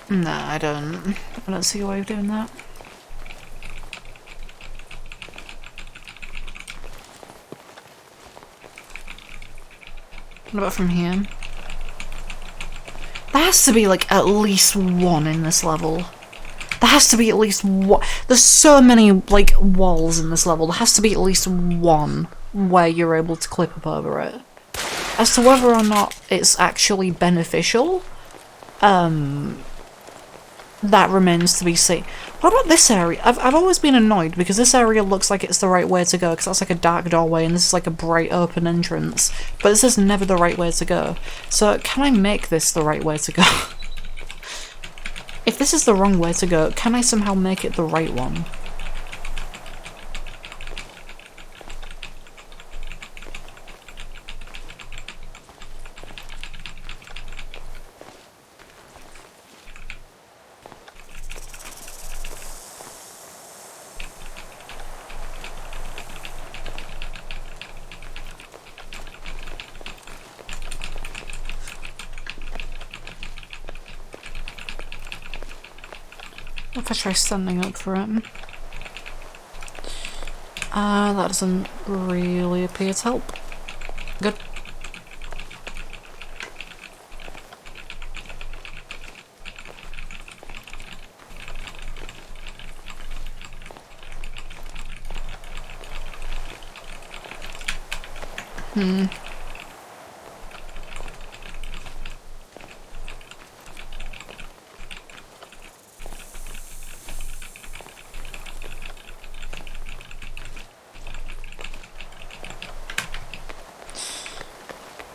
No, I don't see a way of doing that. What about from here? There has to be like at least one in this level. There has to be at least one. There's so many like walls in this level. There has to be at least one where you're able to clip up over it. As to whether or not it's actually beneficial, that remains to be seen. What about this area? I've always been annoyed because this area looks like it's the right way to go because that's like a dark doorway and this is like a bright open entrance. But this is never the right way to go. So can I make this the right way to go? If this is the wrong way to go, can I somehow make it the right one? if I try standing up for him? That doesn't really appear to help. Good.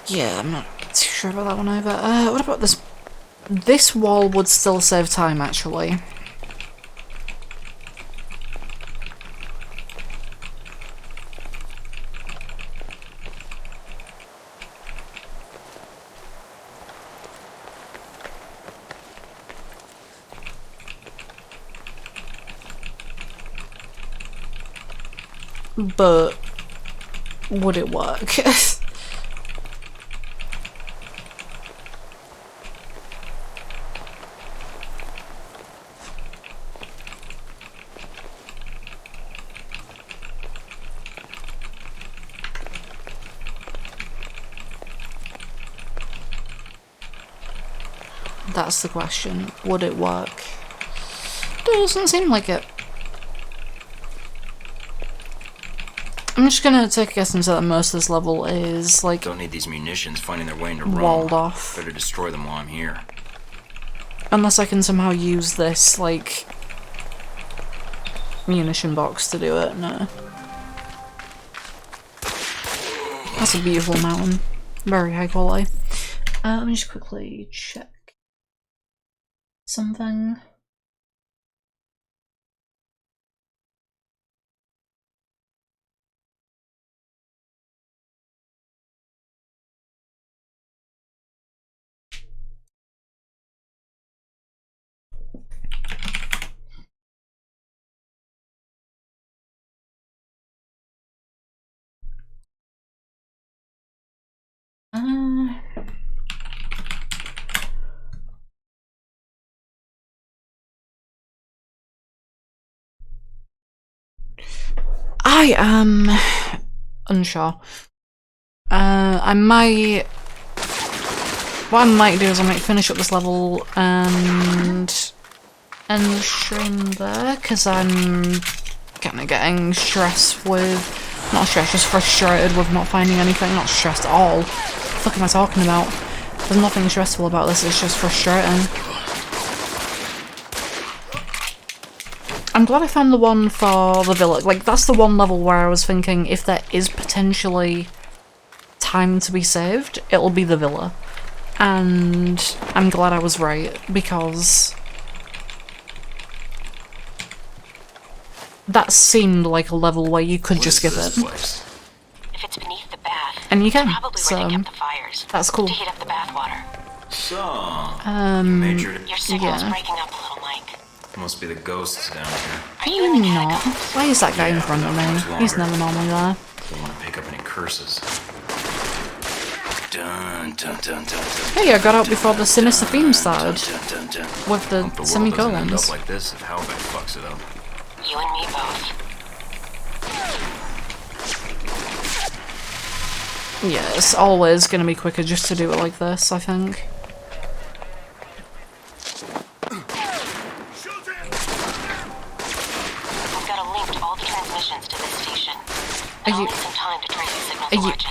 Yeah, I'm not too sure about that one either. What about this? This wall would still save time, actually. But would it work? That's the question. Would it work? Doesn't seem like it. I'm just gonna take a guess and say that most of this level is like Don't need these munitions finding their way into Rome. walled off. Better destroy them while I'm here. Unless I can somehow use this like munition box to do it. No. That's a beautiful mountain. Very high quality. Let me just quickly check something. I am unsure. I might. What I might do is I might finish up this level and end the stream there, because I'm kind of getting stressed with. Not stressed, just frustrated with not finding anything. Not stressed at all. What the fuck am I talking about? There's nothing stressful about this, it's just frustrating. I'm glad I found the one for the villa. Like, that's the one level where I was thinking if there is potentially time to be saved, it'll be the villa. And I'm glad I was right, because that seemed like a level where you could just skip it. If it's beneath the bath, And you can, probably so where they kept the fires. that's cool. To heat up the bath water. So, Your signal's yeah. breaking up a little, Mike. must be the ghosts down here. Maybe not. Why is that guy in front of me? He's never normally there. Don't want to pick up any curses. Dun, dun, dun, dun, dun. Hey, I got out before the sinister theme started. Dun, dun, dun. With the Hope the world doesn't end semicolons. up like this if Halbech fucks it up. You and me both. Yeah, it's always gonna be quicker just to do it like this, I think. I've got a link to all the transmissions to this station. Are I'll you- need some time to trace the signal's are you- origin.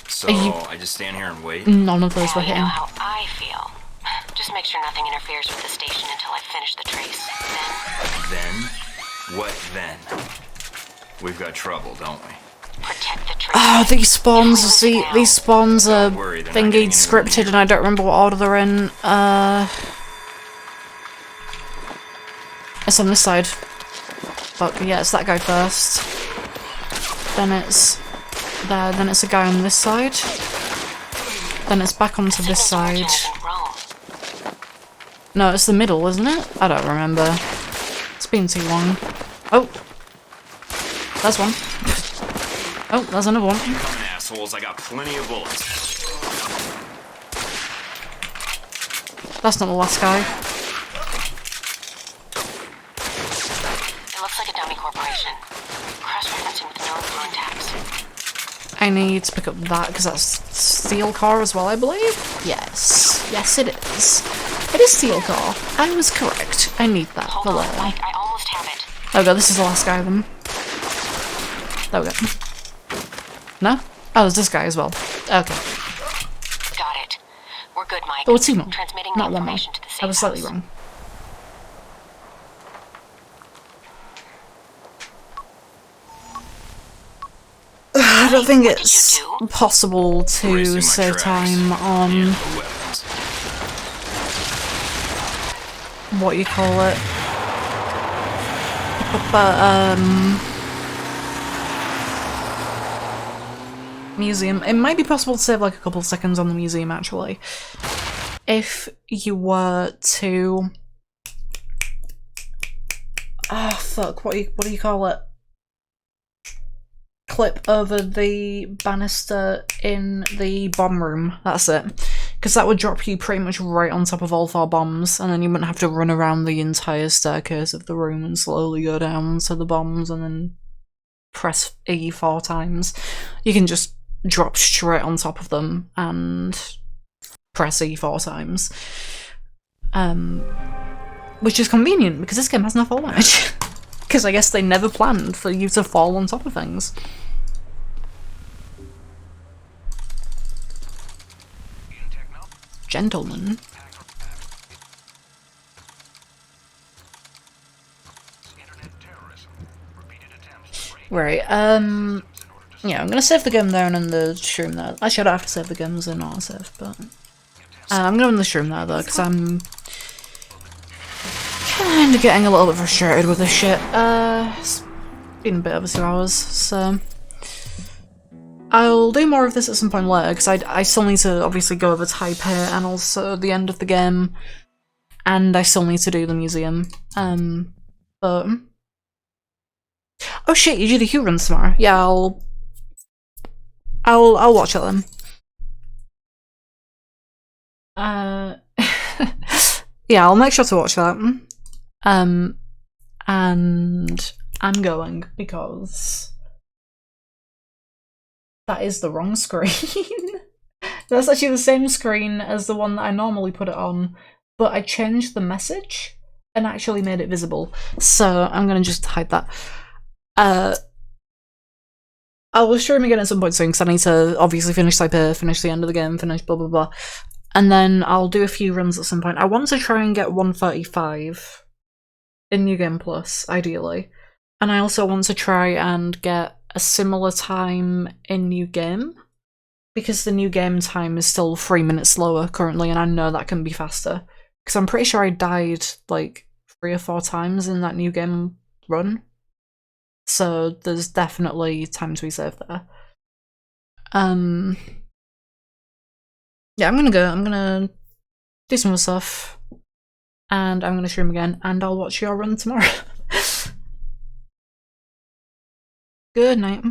So, I just stand here and wait? None of those were Now you know hitting. how I feel. Just make sure nothing interferes with the station until I finish the trace. Then? What then? We've got trouble, don't we? Protect the trace. Oh, these spawns, see, these spawns are worry, they're not thingy getting scripted and I don't remember what order they're in. It's on this side. But yeah, it's that guy first. Then it's there, then it's a guy on this side. Then it's back onto this side. No, it's the middle, isn't it? I don't remember. It's been too long. Oh! There's one. Oh, there's another one. Come on, assholes, I got plenty of bullets. That's not the last guy. I need to pick up that because that's steel core as well, I believe. Yes, yes, it is. It is steel core. I was correct. I need that for later. Mike, I almost have it. Oh god, this is the last guy then. There we go. No? Oh, there's this guy as well. Okay. Got it. We're good, Mike. There were 2 more. Transmitting Not the 1 more. information to the safe I was slightly house. wrong. I don't think it's possible to save time on what you call it. But museum. It might be possible to save like a couple of seconds on the museum actually. If you were to fuck, what do you call it? Clip over the banister in the bomb room. That's it. Because that would drop you pretty much right on top of all 4 bombs, and then you wouldn't have to run around the entire staircase of the room and slowly go down to the bombs and then press E 4 times. You can just drop straight on top of them and press E 4 times. Which is convenient because this game has no fall damage. Because I guess they never planned for you to fall on top of things. Gentlemen. Right, yeah, I'm gonna save the game there and in the shroom there. Actually, I don't have to save the games in autosave, but... I'm gonna in the shroom there though, because I'm kinda getting a little bit frustrated with this shit. It's been a bit over 2 hours, so... I'll do more of this at some point later, because I still need to obviously go over Taipei and also the end of the game, and I still need to do the museum. But... Oh shit, you do the Hugh runs tomorrow. Yeah, I'll watch it then. Yeah, I'll make sure to watch that. And I'm going because that is the wrong screen. That's actually the same screen as the one that I normally put it on, but I changed the message and actually made it visible. So I'm gonna just hide that. I will stream again at some point soon because I need to obviously finish Taipei, finish the end of the game, finish blah blah blah. And then I'll do a few runs at some point. I want to try and get 135 in New Game Plus, ideally. And I also want to try and get a similar time in New Game, because the New Game time is still 3 minutes slower currently, and I know that can be faster. Because I'm pretty sure I died like 3 or 4 times in that New Game run. So there's definitely time to be saved there. Yeah, I'm gonna do some more stuff, and I'm gonna stream again, and I'll watch your run tomorrow. Good night.